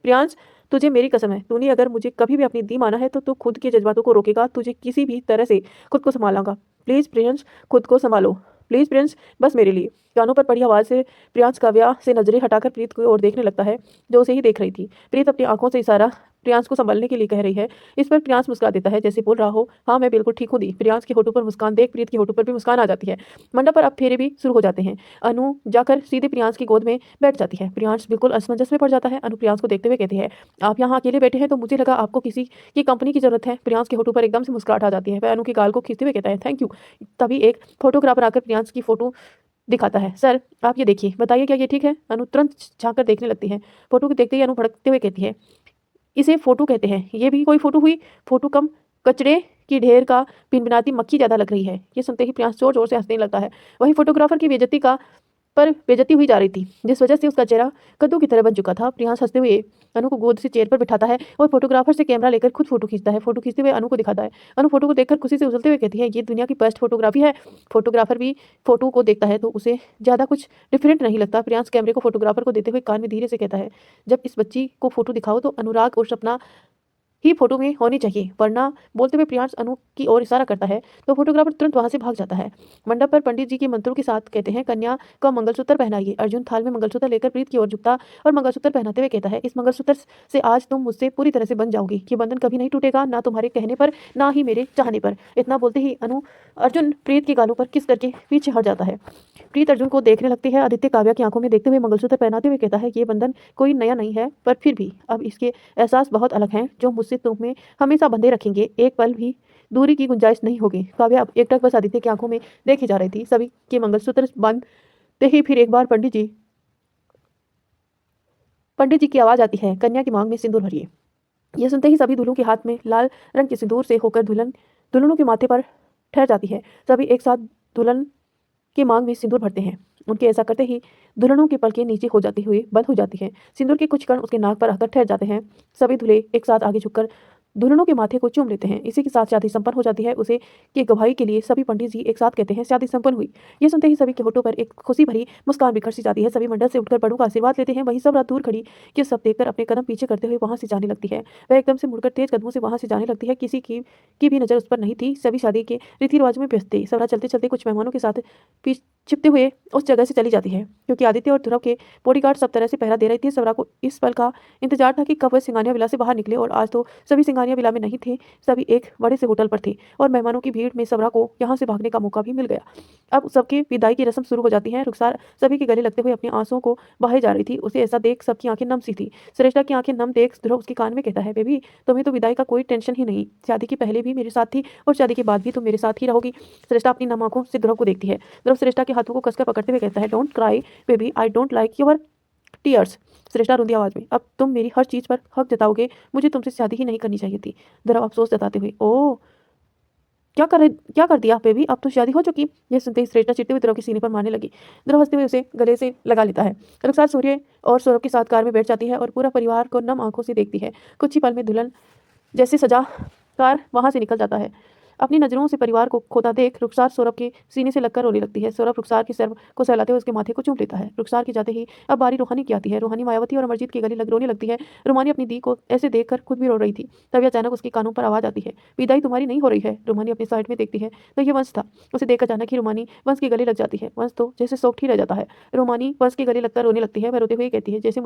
प्रियांश तुझे मेरी कसम है, तूने अगर मुझे कभी भी अपनी दी माना है तो तू खुद के जज्बातों को रोकेगा, तुझे किसी भी तरह से खुद को संभालागा। प्लीज़ प्रियंश, खुद को संभालो। प्लीज़ प्रियंश, बस मेरे लिए। कानों पर पड़ी आवाज़ से प्रियांश काव्या से नजरें हटाकर प्रीत की ओर देखने लगता है, जो उसे ही देख रही थी। प्रीत अपनी आंखों से इशारा प्रियांश को संभलने के लिए कह रही है। इस पर प्रियांश मुस्कुरा देता है, जैसे बोल रहा हो, हाँ मैं बिल्कुल ठीक हूँ दी। प्रियांश के होठों पर मुस्कान देख प्रीत के होठों पर भी मुस्कान आ जाती है। मंडप पर अब फेरे भी शुरू हो जाते हैं। अनु जाकर सीधे प्रियांश की गोद में बैठ जाती है। प्रियांश बिल्कुल असमंजस में पड़ जाता है। अनु प्रियांश को देखते हुए कहती है, आप यहाँ अकेले बैठे हैं तो मुझे लगा आपको किसी की कंपनी की जरूरत है। प्रियांश के होठों पर एकदम से मुस्कुराहट आ जाती है। वह अनु की गाल को खींचते हुए कहता है, थैंक यू। तभी एक फोटोग्राफर आकर प्रियांश की फोटो दिखाता है। सर आप ये देखिए, बताइए क्या ये ठीक है? अनु तुरंत झांक कर देखने लगती है। फोटो को देखते ही अनु भड़कते हुए कहती है, इसे फोटो कहते हैं, ये भी कोई फोटो हुई? फोटो कम कचरे की ढेर का भिनभिनाती मक्खी ज्यादा लग रही है। ये सुनते ही प्रियांश जोर जोर से हंसने लगता है। वही फोटोग्राफर की बेइज्जती हुई जा रही थी, जिस वजह से उसका चेहरा कद्दू की तरह बन चुका था। प्रियांश हंसते हुए अनु को गोद से चेयर पर बिठाता है और फोटोग्राफर से कैमरा लेकर खुद फोटो खींचता है। फोटो खींचते हुए अनु को दिखाता है। अनु फोटो को देखकर खुशी से उछलते हुए कहती है, ये दुनिया की बेस्ट फोटोग्राफी है। फोटोग्राफर भी फोटो को देखता है तो उसे ज़्यादा कुछ डिफरेंट नहीं लगता। प्रियांश कैमरे को फोटोग्राफर को देते हुए कान में धीरे से कहता है, जब इस बच्ची को फोटो दिखाओ तो अनुराग और सपना ही फोटो में होनी चाहिए, वरना। बोलते हुए प्रियांश अनु की ओर इशारा करता है तो फोटोग्राफर तुरंत वहां से भाग जाता है। मंडप पर पंडित जी के मंत्रों के साथ कहते हैं, कन्या का मंगलसूत्र पहनाइए। अर्जुन थाल में मंगलसूत्र लेकर प्रीत की ओर झुकता और मंगलसूत्र पहनाते हुए कहता है, इस मंगलसूत्र से आज तुम मुझसे पूरी तरह से बन जाओगी। ये बंधन कभी नहीं टूटेगा, ना तुम्हारे कहने पर ना ही मेरे चाहने पर। इतना बोलते ही अर्जुन प्रीत के गालों पर किस करके पीछे हट जाता है। प्रीत अर्जुन को देखने लगती है। आदित्य काव्या की आंखों में देखते हुए मंगलसूत्र पहनाते हुए कहता है, ये बंधन कोई नया नहीं है, पर फिर भी अब इसके एहसास बहुत अलग हैं, जो मुझसे तुम्हें हमेशा बंधे रखेंगे। एक पल भी दूरी की गुंजाइश नहीं होगी। काव्या अब एकटक बस आदित्य की आंखों में देखी जा रही थी। सभी के मंगलसूत्र बांधते ही फिर एक बार पंडित जी की आवाज आती है, कन्या की मांग में सिंदूर भरिए। यह सुनते ही सभी दूल्हों के हाथ में लाल रंग के सिंदूर से होकर दुल्हनों के माथे पर ठहर जाती है। सभी एक साथ दुल्हन की मांग में सिंदूर भरते हैं। उनके ऐसा करते ही दुल्हनों की पलकें नीचे हो जाती हुई बंद हो जाती हैं। सिंदूर के कुछ कण उसके नाक पर आकर ठहर जाते हैं। सभी दूल्हे एक साथ आगे झुककर दुल्हनों के माथे को चूम लेते हैं। इसी के साथ शादी संपन्न हो जाती है। उसे की गवाही के लिए सभी पंडित जी एक साथ कहते हैं, शादी संपन्न हुई। ये सुनते ही सभी के होठों पर एक खुशी भरी मुस्कान बिखर सी जाती है। सभी मंडप से उठकर बड़ों का आशीर्वाद लेते हैं। वहीं सब रात दूर खड़ी ये सब देखकर अपने कदम पीछे करते हुए वहां से जाने लगती है। वह एकदम से मुड़कर तेज कदमों से वहां से जाने लगती है। किसी की भी नजर उस पर नहीं थी। सभी शादी के रीति रिवाज में व्यस्त थे। सबरा चलते चलते कुछ मेहमानों के साथ छिपते हुए उस जगह से चली जाती है, क्योंकि आदित्य और ध्रुव के बॉडीगार्ड सब तरह से पहरा दे रही थी। सबरा को इस पल का इंतजार था कि कब वह सिंघानिया विला से बाहर निकले, और आज तो सभी सिंघानिया विला में नहीं थे। सभी एक बड़े से होटल पर थे और मेहमानों की भीड़ में सबरा को यहाँ से भागने का मौका भी मिल गया। अब सबकी विदाई की रस्म शुरू हो जाती है। रुखसार सभी के गले लगते हुए अपनी आंसुओं को बहाए जा रही थी। उसे ऐसा देख सबकी आंखें नम सी थी। श्रेष्ठा की आंखें नम देख ध्रुव उसके कान में कहता है, बेबी तुम्हें तो विदाई का कोई टेंशन ही नहीं। शादी के पहले भी मेरे साथ थी और शादी के बाद भी तुम मेरे साथ ही रहोगी। श्रेष्ठा अपनी नम आंखों से ध्रुव को देखती है। ध्रुव श्रेष्ठा के हाथों को कसकर पकड़ते हुए कहता है, don't cry baby, I don't like your tears. Shreshtha रुंधी आवाज में, अब तुम मेरी हर चीज पर हक जताओगे, मुझे तुमसे शादी ही नहीं करनी चाहिए थी। ध्रुव अफसोस जताते हुए, ओ क्या कर दिया बेबी, अब तो शादी हो चुकी। यह सुनते ही श्रेष्ठा चिढ़ते हुए ध्रुव के सीने पर मारने लगी। ध्रुव हंसते हुए उसे गले से लगा लेता है। रुखसार सूर्य और सौरभ के साथ कार में बैठ जाती है और पूरा परिवार को नम आंखों से देखती है। कुछ ही पल में दुल्हन जैसे सजा कार वहां से निकल जाता है। अपनी नजरों से परिवार को खोता देख रुखसार सौरभ के सीने से लगकर रोने लगती है। सौरभ रुखसार के सर को सहलाते हुए उसके माथे को चूम लेता है। रुखसार के जाते ही अब बारी रूहानी की आती है। रूहानी मायावती और अमरजीत के गले लग रोने लगती है। रूमानी अपनी दी को ऐसे देखकर खुद भी रो रही थी। तभी अचानक उसके कानों पर आवाज आती है, विदाई तुम्हारी नहीं हो रही है। रूमानी अपनी साइड में देखती है तो ये वंश था। उसे देख अचानक ही रूमानी वंश के गले लग जाती है। वंश तो जैसे सोख ही रह जाता है। रूमानी वंश के गले लगकर रोने लगती है। वह रोते हुए कहती है, जैसे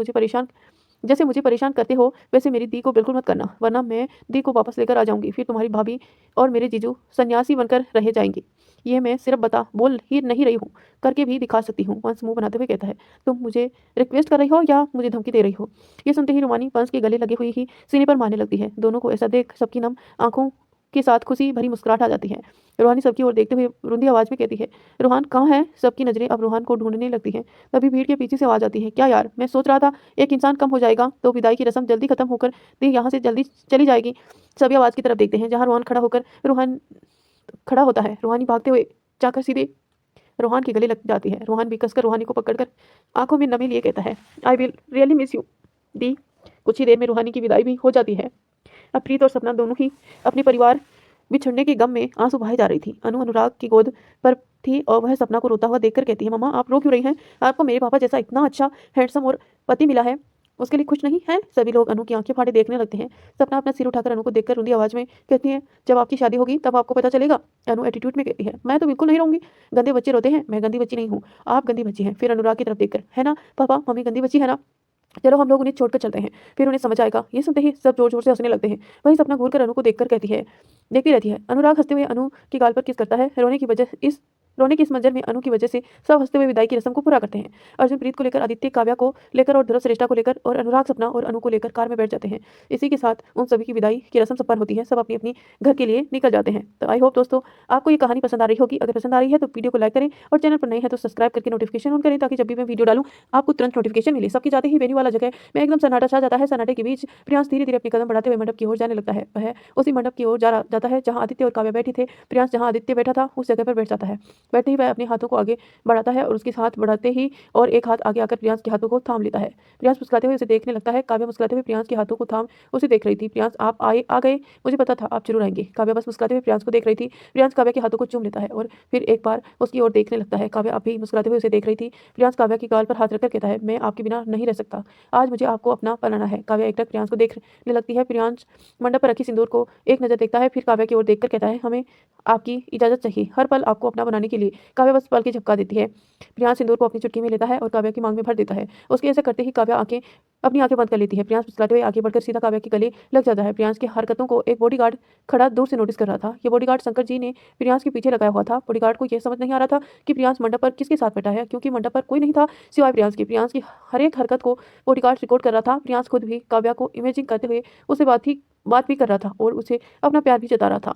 मुझे परेशान करते हो वैसे मेरी दी को बिल्कुल मत करना, वरना मैं दी को वापस लेकर आ जाऊंगी। फिर तुम्हारी भाभी और मेरे जीजू सन्यासी बनकर रह जाएंगे। ये मैं सिर्फ बोल ही नहीं रही हूँ, करके भी दिखा सकती हूँ। वंश मुंह बनाते हुए कहता है, तुम मुझे रिक्वेस्ट कर रही हो या मुझे धमकी दे रही हो? ये सुनते ही रूमानी वंश के गले लगे हुई ही सीने पर मारने लगती है। दोनों को ऐसा देख सबकी नम आंखों के साथ खुशी भरी मुस्कुराहट आ जाती है। रूहानी सबकी ओर देखते हुए रुंधी आवाज में कहती है, रूहान कहाँ है? सबकी नजरें अब रूहान को ढूंढने लगती हैं। तभी भीड़ के पीछे से आवाज आती है, क्या यार, मैं सोच रहा था एक इंसान कम हो जाएगा तो विदाई की रस्म जल्दी खत्म होकर दी यहाँ से जल्दी चली जाएगी। सभी आवाज की तरफ देखते हैं जहाँ रूहान खड़ा होता है। रूहानी भागते हुए जाकर सीधे रूहान के गले लग जाती है। रूहान भी कसकर रूहानी को पकड़कर आंखों में नमी लिए कहता है, I will really miss you दी। कुछ ही देर में रूहानी की विदाई भी हो जाती है। अब प्रीत और सपना दोनों ही अपने परिवार बिछड़ने के गम में आंसू बहाई जा रही थी। अनुराग की गोद पर थी और वह सपना को रोता हुआ देखकर कहती है, मम्मा आप रो क्यों रही हैं? आपको मेरे पापा जैसा इतना अच्छा हैंडसम और पति मिला है, उसके लिए खुश नहीं है। सभी लोग अनु की आंखें फाड़े देखने लगते हैं। सपना अपना सिर उठाकर अनु को देखकर रुंधी आवाज में कहती है, जब आपकी शादी होगी तब आपको पता चलेगा। अनु एटीट्यूड में कहती है, मैं तो बिल्कुल नहीं रहूंगी। गंदे बच्चे रोते हैं, मैं गंदी बच्ची नहीं हूँ, आप गंदी बच्ची हैं। फिर अनुराग की तरफ देखकर, है ना पापा, मम्मी गंदी बच्ची है ना, चलो हम लोग उन्हें छोड़कर चलते हैं, फिर उन्हें समझ आएगा। ये सुनते ही सब जोर जोर से हंसने लगते हैं। वहीं सपना घूरकर अनु को देखकर कहती है, देखती रहती है। अनुराग हंसते हुए अनु की गाल पर किस करता है। रोने की इस मंजर में अनु की वजह से सब हंसते हुए विदाई की रस्म को पूरा करते हैं। अर्जुन प्रीत को लेकर, आदित्य काव्या को लेकर और ध्रुव श्रेष्ठा को लेकर और अनुराग सपना और अनु को लेकर कार में बैठ जाते हैं। इसी के साथ उन सभी की विदाई की रस्म संपन्न होती है। सब अपनी अपनी घर के लिए निकल जाते हैं। तो आई होप दोस्तों आपको ये कहानी पसंद आ रही होगी। अगर पसंद आ रही है तो वीडियो को लाइक करें और चैनल पर नए हैं तो सब्सक्राइब करके नोटिफिकेशन ऑन करें, ताकि जब भी मैं वीडियो डालूं आपको तुरंत नोटिफिकेशन मिले। सबके जाते ही वेन्यू वाला जगह में एकदम सन्नाटा छा जाता है। सन्नाटे के बीच प्रियांश धीरे धीरे अपने कदम बढ़ाते हुए मंडप की ओर जाने लगता है। वह उसी मंडप की ओर जाता है जहां आदित्य और काव्या बैठी थे। प्रियांश जहां आदित्य बैठा था उस जगह पर बैठ जाता है। बैठते ही वह अपने हाथों को आगे बढ़ाता है और उसके हाथ बढ़ाते ही और एक हाथ आगे आकर प्रियांश के हाथों को थाम लेता है। प्रियांश मुस्कुराते हुए उसे देखने लगता है। काव्या मुस्कुराते हुए प्रियांश के हाथों को थाम उसे देख रही थी। प्रियांश, आप आ गए, मुझे पता था आप जरूर आएंगे। काव्या बस मुस्कुराते हुए प्रियांश को देख रही थी। प्रियांश काव्या के हाथों को चूम लेता है और फिर एक बार उसकी ओर देखने लगता है। काव्या अभी मुस्कुराते हुए उसे देख रही थी। प्रियांश काव्या की गाल पर हाथ रखकर कहता है, मैं आपके बिना नहीं रह सकता, आज मुझे आपको अपना बनाना है। काव्या एकटक प्रियांश को देखने लगती है। प्रियांश मंडप पर रखी सिंदूर को एक नजर देखता है, फिर काव्या की ओर देखकर कहता है, हमें आपकी इजाजत चाहिए, हर पल आपको अपना बनाने के लिए। काव्या बस पल की झपका देती है। प्रियांश सिंदूर को अपनी चुटकी में लेता है और काव्या की मांग में भर देता है। उसके ऐसा करते ही काव्या अपनी आंखें बंद कर लेती है। प्रियांश मुस्कुराते हुए आगे बढ़कर सीधा काव्या के गले लग जाता है। प्रियांश की हरकतों को एक बॉडीगार्ड खड़ा दूर से नोटिस कर रहा था। ये बॉडीगार्ड शंकर जी ने प्रियांश के पीछे लगाया हुआ था। बॉडीगार्ड को यह समझ नहीं आ रहा था कि प्रियांश मंडप पर किसके साथ बैठा है, क्योंकि मंडप पर कोई नहीं था सिवाय प्रियांश के। प्रियांश की हर एक हरकत को बॉडीगार्ड रिकॉर्ड कर रहा था। प्रियांश खुद भी काव्या को इमेजिंग करते हुए उससे बात भी कर रहा था और उसे अपना प्यार भी जता रहा था।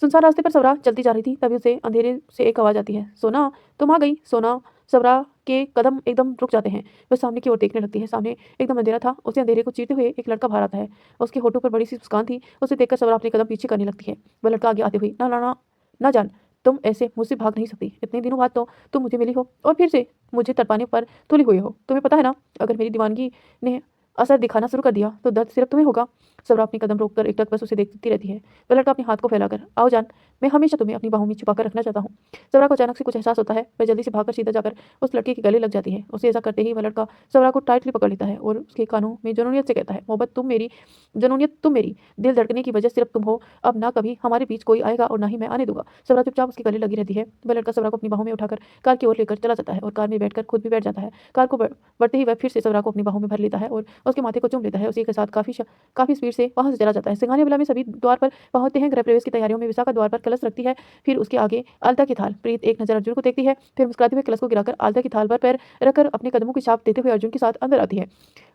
सुनसान रास्ते पर सबरा चलती जा रही थी। तभी उसे अंधेरे से एक आवाज आती है, सोना तुम आ गई। सोना सबरा के कदम एकदम रुक जाते हैं। वह सामने की ओर देखने लगती है। सामने एकदम अंधेरा था। उसे अंधेरे को चीरते हुए एक लड़का बाहर आता है। उसके होठों पर बड़ी सी मुस्कान थी। उसे देखकर सबरा अपने कदम पीछे करने लगती है। वह लड़का आगे आते हुए, ना ना ना ना जान, तुम ऐसे मुझसे भाग नहीं सकती। इतने दिनों बाद तो तुम मुझे मिली हो और फिर से मुझे तड़पाने पर तुली हुई हो। तुम्हें पता है ना, अगर मेरी दीवानगी ने असर दिखाना शुरू कर दिया तो दर्द सिर्फ तुम्हें होगा। सबरा अपनी कदम रोककर एकटक बस उसे देखती रहती है। वह लड़का अपने हाथ को फैलाकर, आओ जान, मैं हमेशा तुम्हें अपनी बाहों में छुपाकर रखना चाहता हूँ। सबरा को अचानक से कुछ एहसास होता है। वह जल्दी से भागकर सीधा जाकर उस लड़के के गले लग जाती है। उसे ऐसा करते ही वह लड़का सबरा को टाइटली पकड़ लेता है और उसके कानों में जुनूनियत से कहता है, मोहब्बत तुम मेरी, जुनूनियत तुम मेरी, दिल धड़कने की वजह सिर्फ तुम हो। अब ना कभी हमारे बीच कोई आएगा और ना ही मैं आने दूंगा। सबरा चुपचाप उसके गले लगी रहती है। वह लड़का सबरा को अपनी बाहों में उठाकर कार की ओर लेकर चला जाता है और कार में बैठकर खुद भी बैठ जाता है। कार को बढ़ते ही वह फिर से सबरा को अपनी बाहों में भर लेता है और उसके माथे को चूम लेता है। उसी के साथ काफी स्पीड से वहां से चला जाता है। सिंघानिया मेला में सभी द्वार पर पहुंचते हैं। गृह प्रवेश की तैयारियों में विशाखा द्वार पर कलश रखती है। फिर उसके आगे आलता की थाल। प्रीत एक नजर अर्जुन को देखती है, फिर मुस्कुराते हुए कलश को गिराकर आलता की थाल पर पैर रखकर अपने कदमों की छाप देते हुए अर्जुन के साथ अंदर आती है।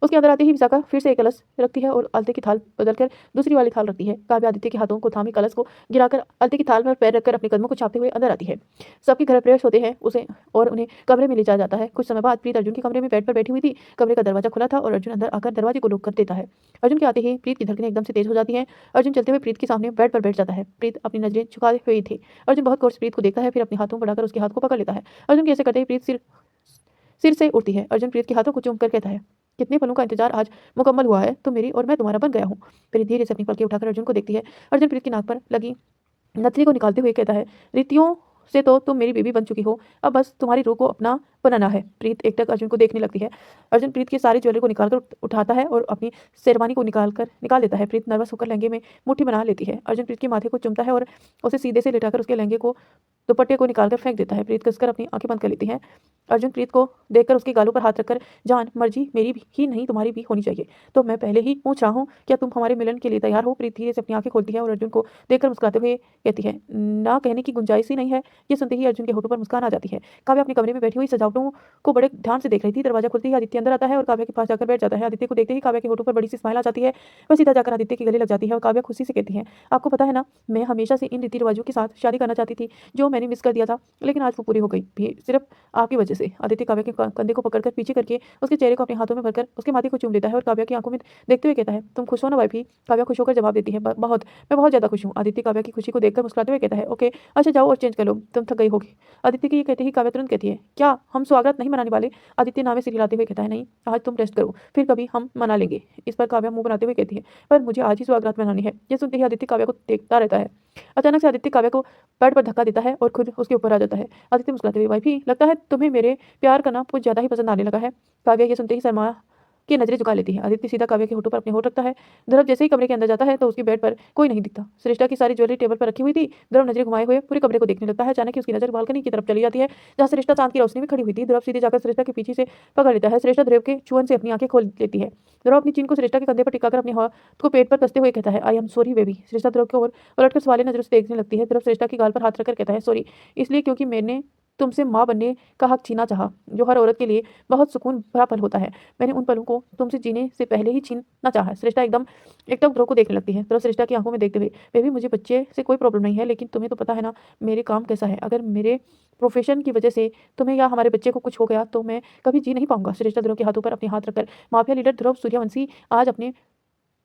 उसके अंदर आते ही विशाखा फिर से एक कलश रखती है और आलते की थाल बदलकर दूसरी वाली थाल रखती है। काव्या आदित्य के हाथों को थामे कलश को गिराकर आलते की थाल पर पैर रखकर अपने कदमों को छापते हुए अंदर आती है। सबके घर प्रवेश होते हैं उसे और उन्हें कमरे में ले जाया जाता है। कुछ समय बाद प्रीत अर्जुन के कमरे में बेड पर बैठी हुई थी। कमरे का दरवाजा खुला था और अर्जुन अंदर आकर दरवाजे को लॉक कर देता है। अर्जुन के आते ही प्रीत की धड़कनें एकदम से तेज हो जाती हैं। अर्जुन चलते हुए प्रीत के सामने बेड पर बैठ जाता है। प्रीत अपनी नजरें झुकाए हुई थी। अर्जुन बहुत गौर से प्रीत को देखता है, फिर अपने हाथों बढ़ाकर उसके हाथ को पकड़ लेता है। अर्जुन के ऐसे करते ही प्रीत सिर से उठती है। अर्जुन प्रीत के हाथों को चूम कर कहता है, कितने पलों का इंतजार आज मुकम्मल हुआ है। तुम मेरी और मैं तुम्हारा बन गया हूँ। प्रीत धीरे से अपनी पलकें उठाकर अर्जुन को देखती है। अर्जुन प्रीत की नाक पर लगी नथनी को निकालते हुए कहता है, रीतियों से तो तुम मेरी बीवी बन चुकी हो, अब बस तुम्हारी रूह को अपना बनाना है। प्रीत एकटक अर्जुन को देखने लगती है। अर्जुन प्रीत की सारी ज्वेलरी को निकालकर उठाता है और अपनी शेरवानी को निकाल देता है। प्रीत नर्वस होकर लहंगे में मुट्ठी बना लेती है। अर्जुन प्रीत के माथे को चूमता है और उसे सीधे से लिटाकर उसके लहंगे को दुपट्टे को निकालकर फेंक देता है। प्रीत कसकर अपनी आंखें बंद कर लेती है। अर्जुन प्रीत को देखकर उसके गालों पर हाथ रखकर, जान, मर्जी मेरी ही नहीं तुम्हारी भी होनी चाहिए, तो मैं पहले ही पूछ रहा हूँ, क्या तुम हमारे मिलन के लिए तैयार हो। प्रीत धीरे से अपनी आंखें खोलती है और अर्जुन को देखकर मुस्कुराते हुए कहती है, ना कहने की गुंजाइश ही नहीं है। ये सुनते ही अर्जुन के होठों पर मुस्कान आ जाती है। काव्या अपने कमरे में बैठी हुई सजावटों को बड़े ध्यान से देख रही थी। दरवाजा खुलते ही आदित्य अंदर आता है और काव्या के पास जाकर बैठ जाता है। आदित्य को देखते ही काव्या के होठों पर बड़ी सी स्माइल आ जाती है। वह सीधा जाकर आदित्य के गले लग जाती है और काव्या खुशी से कहती है, आपको पता है ना, मैं हमेशा से इन रीति रिवाजों के साथ शादी करना चाहती थी, जो मैंने मिस कर दिया था, लेकिन आज वो पूरी हो गई भी सिर्फ आपकी वजह से। आदित्य काव्या के कंधे को पकड़कर पीछे करके उसके चेहरे को अपने हाथों में भरकर उसके माथे को चूम लेता है और काव्या की आंखों में देखते हुए कहता है, तुम खुश हो ना वाइफी। काव्या खुश होकर जवाब देती है, बहुत, मैं बहुत ज्यादा खुश हूँ। आदित्य काव्या की खुशी को देखकर मुस्कुराते हुए कहता है, ओके, अच्छा जाओ और चेंज कर लो, तुम थक गई होगी। आदित्य की ये कहते ही काव्या तुरंत कहती है, क्या हम स्वागत नहीं मनाने वाले। आदित्य नावे सिर हिलाते हुए कहता है, नहीं, आज तुम रेस्ट करो, फिर कभी हम मना लेंगे। इस पर काव्या मुंह बनाते हुए कहती है, पर मुझे आज ही स्वागत मनानी है। ये सुनते ही आदित्य काव्या को देखता रहता है। अचानक से आदित्य काव्या को बेड पर धक्का देता है और खुद उसके ऊपर आ जाता है। आदित्य मुस्कुराते हुए, वाइफी, लगता है तुम्हें मेरे प्यार करना कुछ ज्यादा ही पसंद आने लगा है। काव्या ये सुनते ही की नजरें झुका लेती है। आदित्य सीधा काव्या के होठों पर अपने होठ रखता है। ध्रुव जैसे ही कमरे के अंदर जाता है तो उसकी बेड पर कोई नहीं दिखता। श्रेष्ठा की सारी ज्वेलरी टेबल पर रखी हुई थी। ध्रुव नजरें घुमाए हुए पूरे कमरे को देखने लगता है। अचानक ही उसकी नजर बालकनी की तरफ चली जाती है, जहाँ श्रेष्ठा चांद की रोशनी में खड़ी हुई थी। ध्रुव सीधे जाकर श्रेष्ठा के पीछे से पकड़ लेता है। श्रेष्ठा ध्रुव के चुअन से अपनी आंखें खोल लेती है। ध्रुव अपनी चीन को श्रेष्ठा के कंधे पर टिकाकर अपने हाथ को पेट पर कसते हुए कहता है, आई एम सॉरी बेबी। श्रेष्ठा ध्रुव की ओर पलटकर सवालिया नजरों से देखने लगती है। ध्रुव श्रेष्ठा की गाल पर हाथ रखकर कहता है, सॉरी इसलिए क्योंकि मैंने तुमसे माँ बनने का हक छीना चाहा, जो हर औरत के लिए बहुत सुकून भरा पल होता है। मैंने उन पलों को तुमसे जीने से पहले ही छीनना चाहा। श्रेष्ठा एकदम एकदम ध्रुव को देखने लगती है। ध्रुव श्रेष्ठा की आंखों में देखते हुए, बेबी मुझे बच्चे से कोई प्रॉब्लम नहीं है, लेकिन तुम्हें तो पता है ना मेरे काम कैसा है। अगर मेरे प्रोफेशन की वजह से तुम्हें या हमारे बच्चे को कुछ हो गया तो मैं कभी जी नहीं पाऊंगा। श्रेष्ठा ध्रुव के हाथों पर अपने हाथ रखकर, माफिया लीडर ध्रुव सूर्यवंशी आज अपने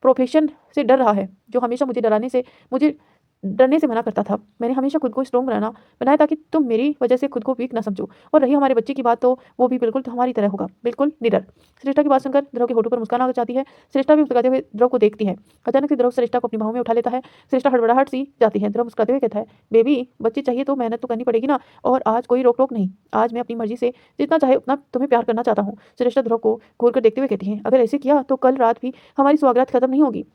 प्रोफेशन से डर रहा है, जो हमेशा मुझे डरने से मना करता था। मैंने हमेशा खुद को स्ट्रॉन्ग बनाया ताकि तुम मेरी वजह से खुद को वीक ना समझो। और रही हमारे बच्चे की बात, तो वो भी बिल्कुल हमारी तरह होगा, बिल्कुल निडर। श्रेष्ठा की बात सुनकर ध्रुव के होठों पर मुस्कान आ जाती है। श्रेष्ठा भी मुस्कुराते हुए ध्रुव को देखती है। अचानक से ध्रुव श्रेष्ठा को अपनी बाहों में उठा लेता है। श्रेष्ठा हड़बड़ाहट सी जाती है। ध्रुव मुस्कुराते हुए कहता है, बेबी बच्चे चाहिए तो मेहनत तो करनी पड़ेगी ना, और आज कोई रोक टोक नहीं। आज मैं अपनी मर्जी से जितना चाहे उतना तुम्हें प्यार करना चाहता हूँ। श्रेष्ठा ध्रुव को घूर कर देखते हुए कहती है, अगर ऐसे किया तो कल रात भी हमारी सौगात खत्म नहीं होगी।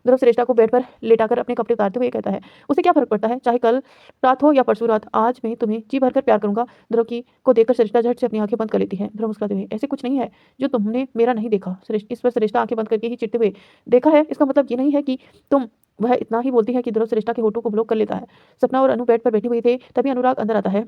ध्रुव श्रेष्ठा को बेड पर लेटाकर अपने कपड़े उतारते हुए कहता है, उसे क्या फर्क पड़ता है, चाहे कल रात हो या परसों रात, आज मैं तुम्हें जी भरकर प्यार करूंगा। ध्रुव की को देखकर श्रेष्ठा झट से अपनी आंखें बंद कर लेती है। ध्रुव मुस्कुराते हुए, ऐसे कुछ नहीं है जो तुमने मेरा नहीं देखा। इस पर श्रेष्ठा आंखें बंद करके ही चिढ़ते हुए, देखा है इसका मतलब ये नहीं है कि तुम। वह इतना ही बोलती है कि ध्रुव श्रेष्ठा के होठों को ब्लॉक कर लेता है। सपना और अनु बेड पर बैठे हुए थे, तभी अनुराग अंदर आता है।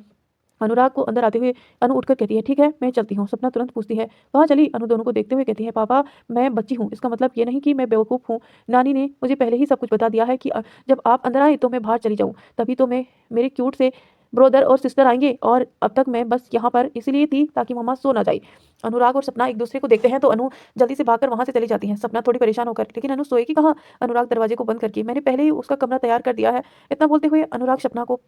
अनुराग को अंदर आते हुए अनु उठकर कहती है, ठीक है मैं चलती हूँ। सपना तुरंत पूछती है, वहाँ चली? अनु दोनों को देखते हुए कहती है, पापा मैं बच्ची हूँ, इसका मतलब ये नहीं कि मैं बेवकूफ़ हूँ। नानी ने मुझे पहले ही सब कुछ बता दिया है कि जब आप अंदर आए तो मैं बाहर चली जाऊँ, तभी तो मैं मेरे क्यूट से ब्रदर और सिस्टर आएंगे, और अब तक मैं बस यहाँ पर इसलिए थी ताकि मम्मा सो ना जाए। अनुराग और सपना एक दूसरे को देखते हैं तो अनु जल्दी से भागकर वहां से चली जाती है। सपना थोड़ी परेशान होकर, लेकिन अनु सोएगी कहाँ? अनुराग दरवाजे को बंद करके, मैंने पहले ही उसका कमरा तैयार कर दिया है। इतना बोलते हुए अनुराग सपना को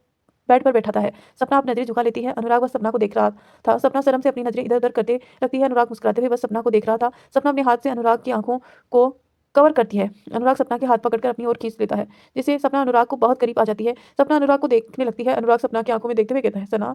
बेड पर बैठाता है। सपना आप नजरें झुका लेती है। अनुराग बस सपना को देख रहा था। सपना शर्म से अपनी नजरें इधर उधर करते लगती है। अनुराग मुस्कुराते हुए बस सपना को देख रहा था। सपना अपने हाथ से अनुराग की आंखों को कवर करती है। अनुराग सपना के हाथ पकड़कर अपनी ओर खींच लेता है, जिससे सपना अनुराग को बहुत करीब आ जाती है। सपना अनुराग को देखने लगती है। अनुराग सपना की आंखों में देखते हुए कहता है, सना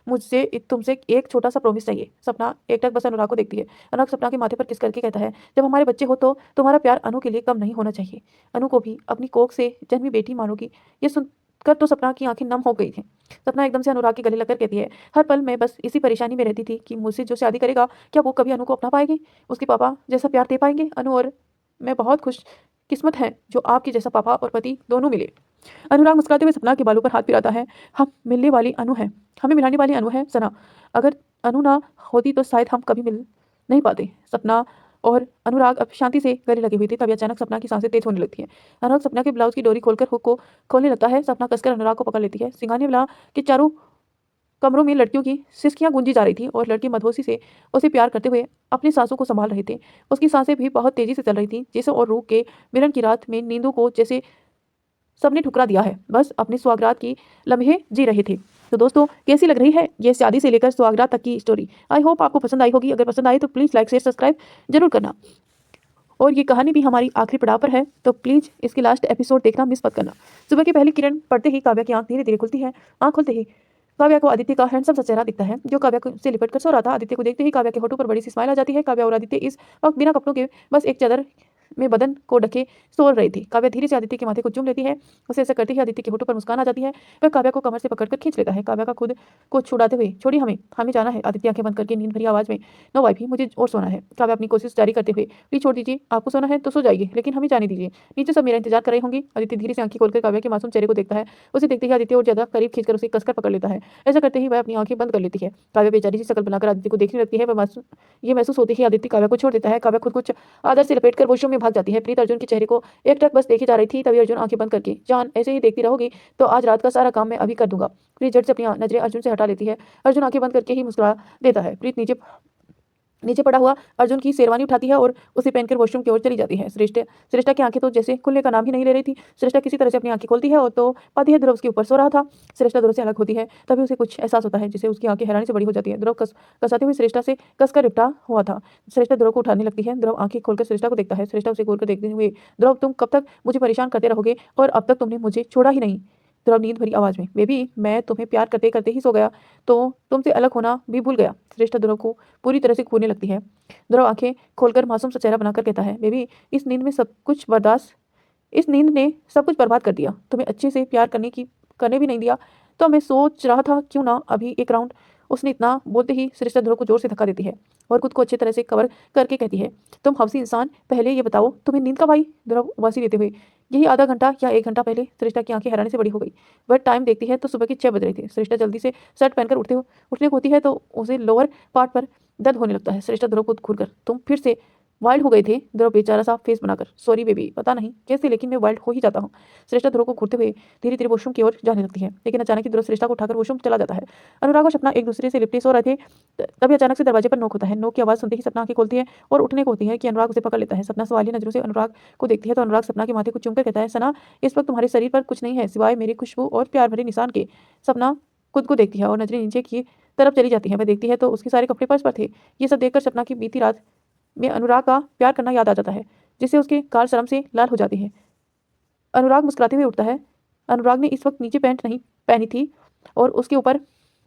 मुझसे तुमसे एक छोटा सा प्रॉमिस चाहिए। सपना एकटक बस अनुराग को देखती है। अनुराग सपना के माथे पर किस करके कहता है, जब हमारे बच्चे हो तो तुम्हारा प्यार अनु के लिए कम नहीं होना चाहिए। अनु को भी अपनी कोख से जन्मी बेटी मानोगी। ये सुनकर तो सपना की आंखें नम हो गई थी। सपना एकदम से अनुराग के गले लगकर कहती है, हर पल मैं बस इसी परेशानी में रहती थी कि मुझसे जो शादी करेगा क्या वो कभी अनु को अपना पाएगी, उसके पापा जैसा प्यार दे पाएंगे। अनु और मैं बहुत खुश किस्मत है जो आपके जैसा पापा और पति दोनों मिले। अनुराग मुस्कुराते हुए सपना के बालों पर हाथ फिराता है। हम मिलने वाली अनु है, हमें मिलाने वाली अनु है सना। अगर अनु ना होती तो शायद हम कभी मिल नहीं पाते। सपना और अनुराग अब शांति से गले लगे हुए थे, तभी अचानक सपना की सांसें तेज होने लगती हैं। अनुराग सपना के ब्लाउज की डोरी खोलकर हुक को खोलने लगता है। सपना कसकर अनुराग को पकड़ लेती है। सिंगाने वाला के चारों कमरों में लड़कियों की सिसकियां गूंजी जा रही थी, और लड़के मधोसी से उसे प्यार करते हुए अपनी सांसों को संभाल रहे थे। उसकी सांसें भी बहुत तेजी से चल रही थी, जैसे और रूह के मिलन की रात में नींदों को जैसे सबने ठुकरा दिया है, बस अपनी सुहागरात की लम्हे जी रहे थे। तो दोस्तों कैसी लग रही है ये शादी से लेकर सुहागरात तक की स्टोरी? आई होप आपको पसंद आई होगी। अगर पसंद आए तो प्लीज़ लाइक शेयर सब्सक्राइब जरूर करना। और ये कहानी भी हमारी आखिरी पड़ाव पर है, तो प्लीज़ इसकी लास्ट एपिसोड देखना मिस मत करना। सुबह की पहली किरण पड़ते ही काव्या की आंख धीरे धीरे खुलती है। आंख खुलते ही काव्या को आदित्य का हैंडसम सा चेहरा दिखता है, जो काव्या से लिपट कर सो रहा था। आदित्य को देखते ही काव्या के होठों पर बड़ी सी स्माइल आ जाती है। काव्या और आदित्य इस वक्त बिना कपड़ों के बस एक चादर में बदन को ढके सो रही थी। काव्या धीरे से आदित्य के माथे को चूम लेती है। उसे ऐसा करते ही आदित्य के होठों पर मुस्कान आ जाती है। वह काव्या को कमर से पकड़कर खींच लेता है। काव्या का खुद को छुड़ाते हुए, छोड़िए हमें हमें जाना है। आदित्य आंखें बंद करके नींद भरी आवाज में, नो वाइफी मुझे और सोना है। काव्या अपनी कोशिश जारी करते हुए, प्लीज छोड़ दीजिए, आपको सोना है तो सो जाइए, लेकिन हमें जाने दीजिए, नीचे सब मेरा इंतजार कर रही होंगी। आदित्य धीरे से आंखें खोलकर काव्या के मासूम चेहरे को देखता है। उसे देखते ही आदित्य और ज्यादा करीब खींचकर उसे कसकर पकड़ लेता है। ऐसा करते ही वह अपनी आंखें बंद कर लेती है। काव्या बेचारी सी शक्ल बनाकर आदित्य को देखने लगती है। वह ये महसूस होते ही आदित्य काव्या को छोड़ देता है। काव्या खुद कुछ आदर से लपेटकर वॉशरूम में भाग जाती है। प्रीत अर्जुन के चेहरे को एकटक बस देखी जा रही थी, तभी अर्जुन आंखें बंद करके, जान ऐसे ही देखती रहोगी तो आज रात का सारा काम मैं अभी कर दूंगा। प्रीत झट से अपनी नजरें अर्जुन से हटा लेती है। अर्जुन आंखें बंद करके ही मुस्कुरा देता है। प्रीत नीचे पड़ा हुआ अर्जुन की शेरवानी उठाती है और उसे पहनकर वॉशरूम की ओर चली जाती है। श्रेष्ठा की आंखें तो जैसे खुलने का नाम ही नहीं ले रही थी। श्रेष्ठा किसी तरह से अपनी आंखें खोलती है और तो पाती है ध्रुव उसके ऊपर सो रहा था। श्रेष्ठा ध्रुव से अलग होती है, तभी उसे कुछ एहसास होता है, जिसे उसकी आंखें हैरानी से बड़ी हो जाती है। ध्रुव कसाते हुए श्रेष्ठा से कसकर लिपटा हुआ था। श्रेष्ठा ध्रुव को उठाने लगती है। ध्रुव आंखें खोलकर श्रेष्ठा को देखता है। श्रेष्ठा उसे घूरकर देखते हुए, ध्रुव तुम कब तक मुझे परेशान करते रहोगे, और अब तक तुमने मुझे छोड़ा ही नहीं। ध्रुव नींद भरी आवाज में, बेबी मैं तुम्हें प्यार करते करते ही सो गया तो तुमसे अलग होना भी भूल गया। श्रेष्ठा ध्रुव को पूरी तरह से खोने लगती है। ध्रुव आंखें खोलकर मासूम सा चेहरा बनाकर कहता है, बेबी इस नींद ने सब कुछ बर्बाद कर दिया, तुम्हें अच्छे से प्यार करने भी नहीं दिया। तो मैं सोच रहा था क्यों ना अभी एक राउंड। उसने इतना बोलते ही श्रेष्ठा ध्रुव को जोर से धक्का देती है और खुद को अच्छी तरह से कवर करके कहती है, तुम हवसी इंसान, पहले ये बताओ तुम्हें नींद कब आई। ध्रुव उबासी देते हुए, यही आधा घंटा या 1 घंटा पहले। श्रेष्ठा की आंखें हैरानी से बड़ी हो गई। वह टाइम देखती है तो सुबह के 6 बज रहे थे। श्रेष्ठा जल्दी से शर्ट पहनकर उठने को होती है तो उसे लोअर पार्ट पर दर्द होने लगता है। श्रेष्ठा ध्रुव को घूरकर, तुम फिर से वाइल्ड हो गए थे। ध्रुव बेचारा सा फेस बनाकर, सॉरी बेबी, पता नहीं कैसे लेकिन मैं वाइल्ड हो ही जाता हूँ। श्रेष्ठा ध्रुव को घूरते हुए धीरे धीरे वॉशरूम की ओर जाने लगती है, लेकिन अचानक ही ध्रुव श्रेष्ठा को उठाकर वॉशरूम चला जाता है। अनुराग और सपना एक दूसरे से लिपटे सो रहे थे। तभी अचानक से दरवाजे पर नॉक होता है। नॉक की आवाज सुनते ही सपना आंखें खोलती है और उठने को होती है कि अनुराग उसे पकड़ लेता है। सपना सवालिया नजरों से अनुराग को देखती है तो अनुराग सपना के माथे को चूमकर कहता है, सना इस वक्त तुम्हारे शरीर पर कुछ नहीं है सिवाय मेरी खुशबू और प्यार भरे निशान के। सपना खुद को देखती है और नजरें नीचे की तरफ चली जाती है। वह देखती है तो उसके सारे कपड़े पर्स पर थे। ये सब देखकर सपना की बीती रात में अनुराग का प्यार करना याद आ जाता है, जिससे उसके गाल शर्म से लाल हो जाती है। अनुराग मुस्कुराते हुए उठता है। अनुराग ने इस वक्त नीचे पैंट नहीं पहनी थी और उसके ऊपर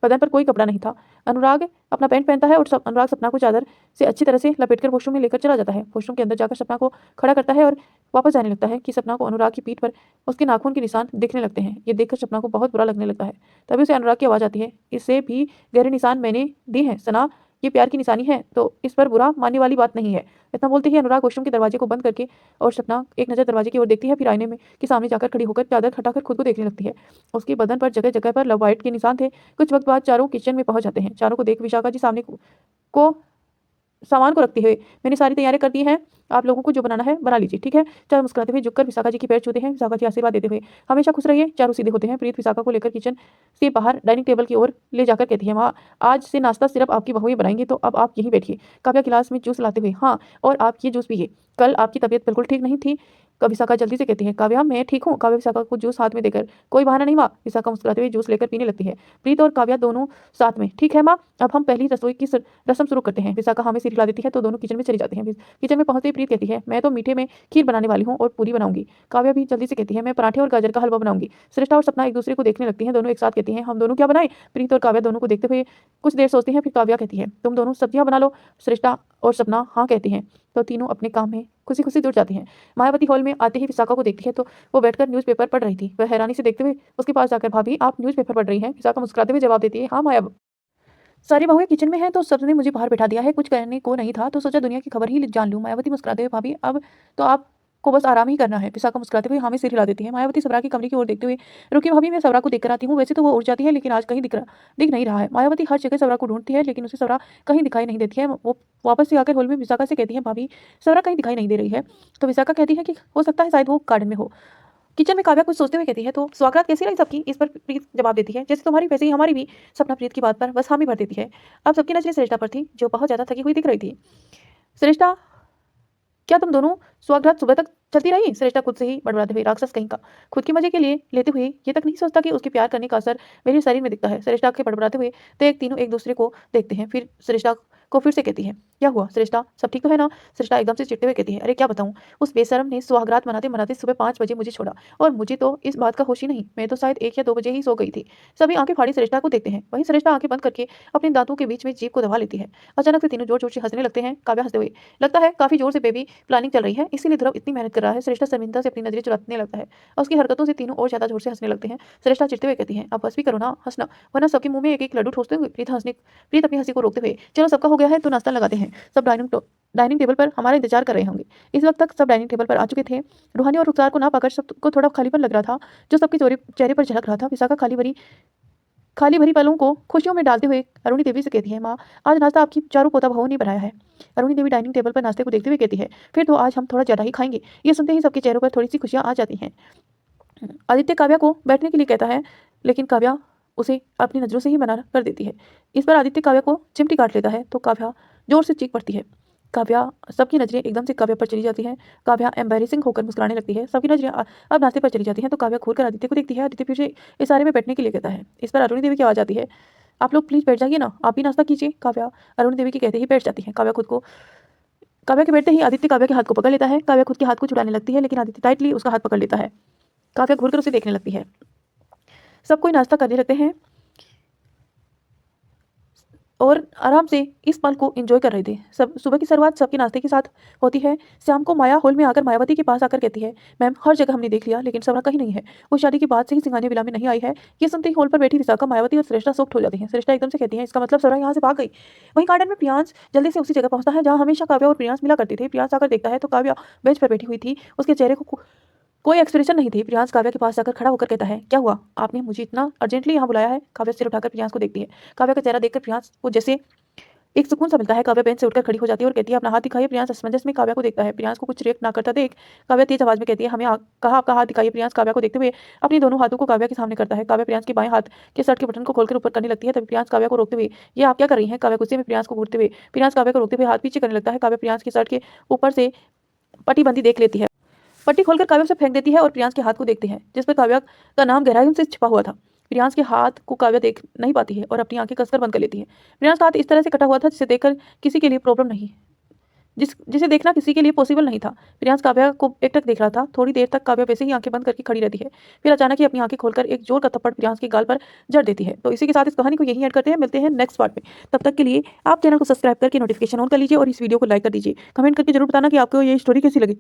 बदन पर कोई कपड़ा नहीं था। अनुराग अपना पैंट पहनता है और अनुराग सपना को चादर से अच्छी तरह से लपेटकर वॉशरूम में लेकर चला जाता है। वॉशरूम के अंदर जाकर सपना को खड़ा करता है और वापस जाने लगता है कि सपना को अनुराग की पीठ पर उसके नाखून के निशान दिखने लगते हैं। ये देखकर सपना को बहुत बुरा लगने लगता है। तभी उसे अनुराग की आवाज़ आती है, इससे भी गहरे निशान मैंने दिए हैं सना, ये प्यार की निशानी है तो इस पर बुरा मानने वाली बात नहीं है। इतना बोलते ही अनुराग वॉशरूम के दरवाजे को बंद करके और सपना एक नज़र दरवाजे की ओर देखती है, फिर आईने में के सामने जाकर खड़ी होकर चादर हटाकर खुद को देखने लगती है। उसके बदन पर जगह जगह पर लव वाइट के निशान थे। कुछ वक्त बाद चारों किचन में पहुंच जाते हैं। चारों को देख विशाखा जी को सामान को रखते हुए, मैंने सारी तैयारी कर दी है, आप लोगों को जो बनाना है बना लीजिए, ठीक है। चारों मुस्कुराते हुए झुककर विशाखा जी की पैर छूते हैं। विशाखा जी आशीर्वाद देते हुए, हमेशा खुश रहिए। चारों सीधे होते हैं। प्रीत विशाखा को लेकर किचन से बाहर डाइनिंग टेबल की ओर ले जाकर कहती है, माँ आज से नाश्ता सिर्फ आपकी बहुएं बनाएंगी तो अब आप यहीं बैठिए। काव्या गिलास में जूस लाते हुए, हाँ और आप ये जूस पीजिए, कल आपकी तबीयत बिल्कुल ठीक नहीं थी। विशाखा जल्दी से कहती है, काव्या मैं ठीक हूँ। काव्या विशाखा को जूस हाथ में देकर, कोई बहाना नहीं माँ। विशाखा मुस्कुराते हुए जूस लेकर पीने लगती है। प्रीत और काव्या दोनों साथ में, ठीक है माँ, अब हम पहली रसोई की रस्म शुरू करते हैं। विशाखा हमें सिर हिला देती है तो दोनों किचन में चली जाती हैं। किचन में पहुंचते ही प्रीत कहती है, मैं तो मीठे में खीर बनाने वाली हूँ और पूरी बनाऊंगी। काव्या भी जल्दी से कहती है, मैं पराठे और गाजर का हलवा बनाऊंगी। श्रेष्ठा और सपना एक दूसरे को देखने लगती हैं। दोनों एक साथ कहती हैं, हम दोनों क्या बनाएं। प्रीत और काव्या दोनों को देखते हुए कुछ देर सोचती हैं, फिर काव्या कहती है, तुम दोनों सब्जियां बना लो। श्रेष्ठा और सपना हाँ कहती हैं तो तीनों अपने काम में खुशी खुशी जुट जाती हैं। मायावती हॉल में आते ही विशाखा को देखती है तो वो बैठकर न्यूज़पेपर पढ़ रही थी। वह हैरानी से देखते हुए उसके पास जाकर, भाभी आप न्यूज़पेपर पढ़ रही हैं। विशाखा मुस्कुराते हुए जवाब देती है, हाँ माया, सारी बहुएं किचन में हैं तो सबने मुझे बाहर बैठा दिया है, कुछ करने को नहीं था तो सोचा दुनिया की खबर ही जान लूं। मायावती मुस्कुराते हुए, भाभी अब तो आपको बस आराम ही करना है। विशाखा मुस्कुराते हुए हाँ में सिर हिला देती है। मायावती सबरा के कमरे की ओर देखते हुए, रुकी भाभी मैं सबरा को देखकर आती हूँ। वैसे तो वो उठ जाती है लेकिन आज कहीं दिख नहीं रहा है। मायावती हर जगह सबरा को ढूंढती है लेकिन उसे सबरा कहीं दिखाई नहीं देती है। वो वापस से आकर हॉल में विशाखा से कहती है, भाभी सबरा कहीं दिखाई नहीं दे रही है। तो विशाखा कहती है कि हो सकता है शायद वो गार्डन में हो। किचन में काव्या कुछ सोचते हुए कहती है, तो स्वागत कैसी रही सबकी। इस पर प्रीत जवाब देती है, जैसे तुम्हारी वैसे ही हमारी भी। सपना प्रीत की बात पर बस हामी भर देती है। अब सबकी नजरें श्रेष्ठा पर थी जो बहुत ज्यादा थकी हुई दिख रही थी। श्रेष्ठा, क्या तुम दोनों स्वागत सुबह तक चलती रही। श्रेष्ठा खुद से ही बड़बड़ाते हुए, राक्षस कहीं का, खुद के मजे के लिए लेते हुए ये तक नहीं सोचता कि उसके प्यार करने का असर मेरे शरीर में दिखता है। श्रेष्ठा के बड़बड़ाते हुए तो तीनों एक दूसरे को देखते हैं। फिर श्रेष्ठा को फिर से कहती है, क्या हुआ श्रेष्ठा, सब ठीक तो है ना। श्रेष्ठा एकदम से चिढ़ते हुए कहती है, अरे क्या बताऊं, उस बेशरम ने सुहागरात मनाते मनाते सुबह 5 बजे मुझे छोड़ा और मुझे तो इस बात का होश ही नहीं। मैं तो शायद 1 या 2 बजे ही सो गई थी। सभी आंखें फाड़ी श्रेष्ठा को देखते हैं। वहीं श्रेष्ठा आंखें बंद करके अपने दांतों के बीच में जीभ को दबा लेती है। अचानक से तीनों जोर जोर से हंसने लगते हैं। काव्या हंसते हुए, लगता है काफी जोर से बेबी प्लानिंग चल रही है, इसीलिए ध्रुव इतनी मेहनत कर रहा है। श्रेष्ठा शर्मिंदा से अपनी नजरें चुराने लगता है और उसकी हरकतों से तीनों और ज्यादा जोर से हंसने लगते हैं। श्रेष्ठा चिढ़ते हुए कहती है, अब बस भी करो ना हंसना, वरना सबके मुंह में एक एक लड्डू ठोसते हुए। प्रीत अपनी हंसी को रोकते हुए, चलो सबका हो गया है तो नाश्ता लगाते हैं। सब डाइनिंग टेबल पर हमारा इंतजार कर रहे होंगे। इस वक्त तक सब डाइनिंग टेबल पर आ चुके थे। रूहानी और रुखसार को ना पाकर सबको थोड़ा खालीपन लग रहा था जो सबके चेहरे पर झलक रहा था। विशाखा खाली भरी पलों को खुशियों में डालते हुए अरुणी देवी से कहती है, माँ आज नाश्ता आपकी चारों पोता बहुओं ने बनाया है। अरुणी देवी डाइनिंग टेबल पर नाश्ते को देखते हुए कहती है, फिर तो आज हम थोड़ा ज्यादा ही खाएंगे। ये सुनते ही सबके चेहरों पर थोड़ी सी खुशियां आ जाती हैं। आदित्य काव्या को बैठने के लिए कहता है लेकिन काव्या उसे अपनी नजरों से ही मना कर देती है। इस पर आदित्य काव्या को चिमटी काट लेता है तो काव्या जोर से चीख पड़ती है। काव्या, सबकी नजरें एकदम से काव्या पर चली जाती हैं। काव्या एम्बैरेसिंग होकर मुस्कुराने लगती है। सबकी नजरें अब नाश्ते पर चली जाती हैं तो काव्या घूर कर आदित्य को देखती है। आदित्य फिर से इशारे में बैठने के लिए कहता है। इस पर अरुणी देवी की आवाज आती है, आप लोग प्लीज बैठ जाइए ना, आप भी नाश्ता कीजिए। काव्या अरुणी देवी के कहते ही बैठ जाती है। काव्या के बैठते ही आदित्य काव्या के हाथ को पकड़ लेता है। काव्या खुद के हाथ को छुड़ाने लगती है लेकिन आदित्य टाइटली उसका हाथ पकड़ लेता है। काव्या घूर कर उसे देखने लगती है। सब कोई नाश्ता करने लगते हैं और आराम से इस पल को एंजॉय कर रहे थे। सब सुबह की शुरुआत सबके नाश्ते के साथ होती है। शाम को माया हॉल में आकर मायावती के पास आकर कहती है, मैम हर जगह हमने देख लिया लेकिन सबरा कहीं नहीं है। वो शादी के बाद से ही सिंघानिया विला में नहीं आई है। ये सुनते ही हॉल पर बैठी विशाखा, मायावती और श्रेष्ठा शॉक्ड हो जाती हैं। श्रेष्ठा एकदम से कहती है, इसका मतलब सबरा यहाँ से भाग गई। वहीं गार्डन में प्रियांश जल्दी से उसी जगह पहुंचता है जहाँ हमेशा काव्या और प्रियांश मिला करते थे। प्रियांश आकर देखता है तो काव्या बेंच पर बैठी हुई थी। उसके चेहरे को कोई एक्सप्रेशन नहीं थी। प्रियांश काव्या के पास जाकर खड़ा होकर कहता है, क्या हुआ, आपने मुझे इतना अर्जेंटली यहाँ बुलाया है? काव्या सिर उठाकर प्रियांश को देखती है। काव्या का चेहरा देखकर प्रियांश को जैसे एक सुकून सा मिलता है। काव्या बेंच से उठकर खड़ी हो जाती है और कहती है, अपना हाथ दिखाइए। प्रियांश असमंजस में काव्या को देखता है। प्रियांश को कुछ रिएक्ट ना करता देख काव्या तेज आवाज में कहती है, हमें कहा आपका हाथ दिखाइए। प्रियांश काव्या को देखते हुए अपने दोनों हाथों को काव्या के सामने करता है। काव्या प्रियांश के बाएं हाथ के शर्ट के बटन को खोलकर ऊपर करने लगती है। तभी प्रियांश काव्या को रोकते हुए, ये आप क्या कर रही हैं? काव्या गुस्से में प्रियांश को घूरते हुए प्रियांश काव्या को रोकते हुए हाथ पीछे करने लगता है। काव्या प्रियांश की शर्ट के ऊपर से पट्टीबंदी देख लेती है। पट्टी खोलकर काव्या उसे फेंक देती है और प्रियांश के हाथ को देखती है जिस पर काव्या का नाम गहराई से छिपा हुआ था। प्रियांश के हाथ को काव्या देख नहीं पाती है और अपनी आंखें कसकर बंद कर लेती है। प्रियांश का हाथ इस तरह से कटा हुआ था जिसे देखकर किसी के लिए प्रॉब्लम नहीं जिसे देखना किसी के लिए पॉसिबल नहीं था। प्रियांश काव्या को एकटक देख रहा था। थोड़ी देर तक काव्या वैसे ही आंखें बंद करके खड़ी रहती है। फिर अचानक ही अपनी आंखें खोलकर एक जोर का थप्पड़ प्रियांश के गाल पर जड़ देती है। तो इसी के साथ इस कहानी को यहीं ऐड करते हैं। मिलते हैं नेक्स्ट पार्ट में। तब तक के लिए आप चैनल को सब्सक्राइब करके नोटिफिकेशन ऑन कर लीजिए और इस वीडियो को लाइक कर दीजिए। कमेंट करके जरूर बताना कि आपको ये स्टोरी कैसी लगी।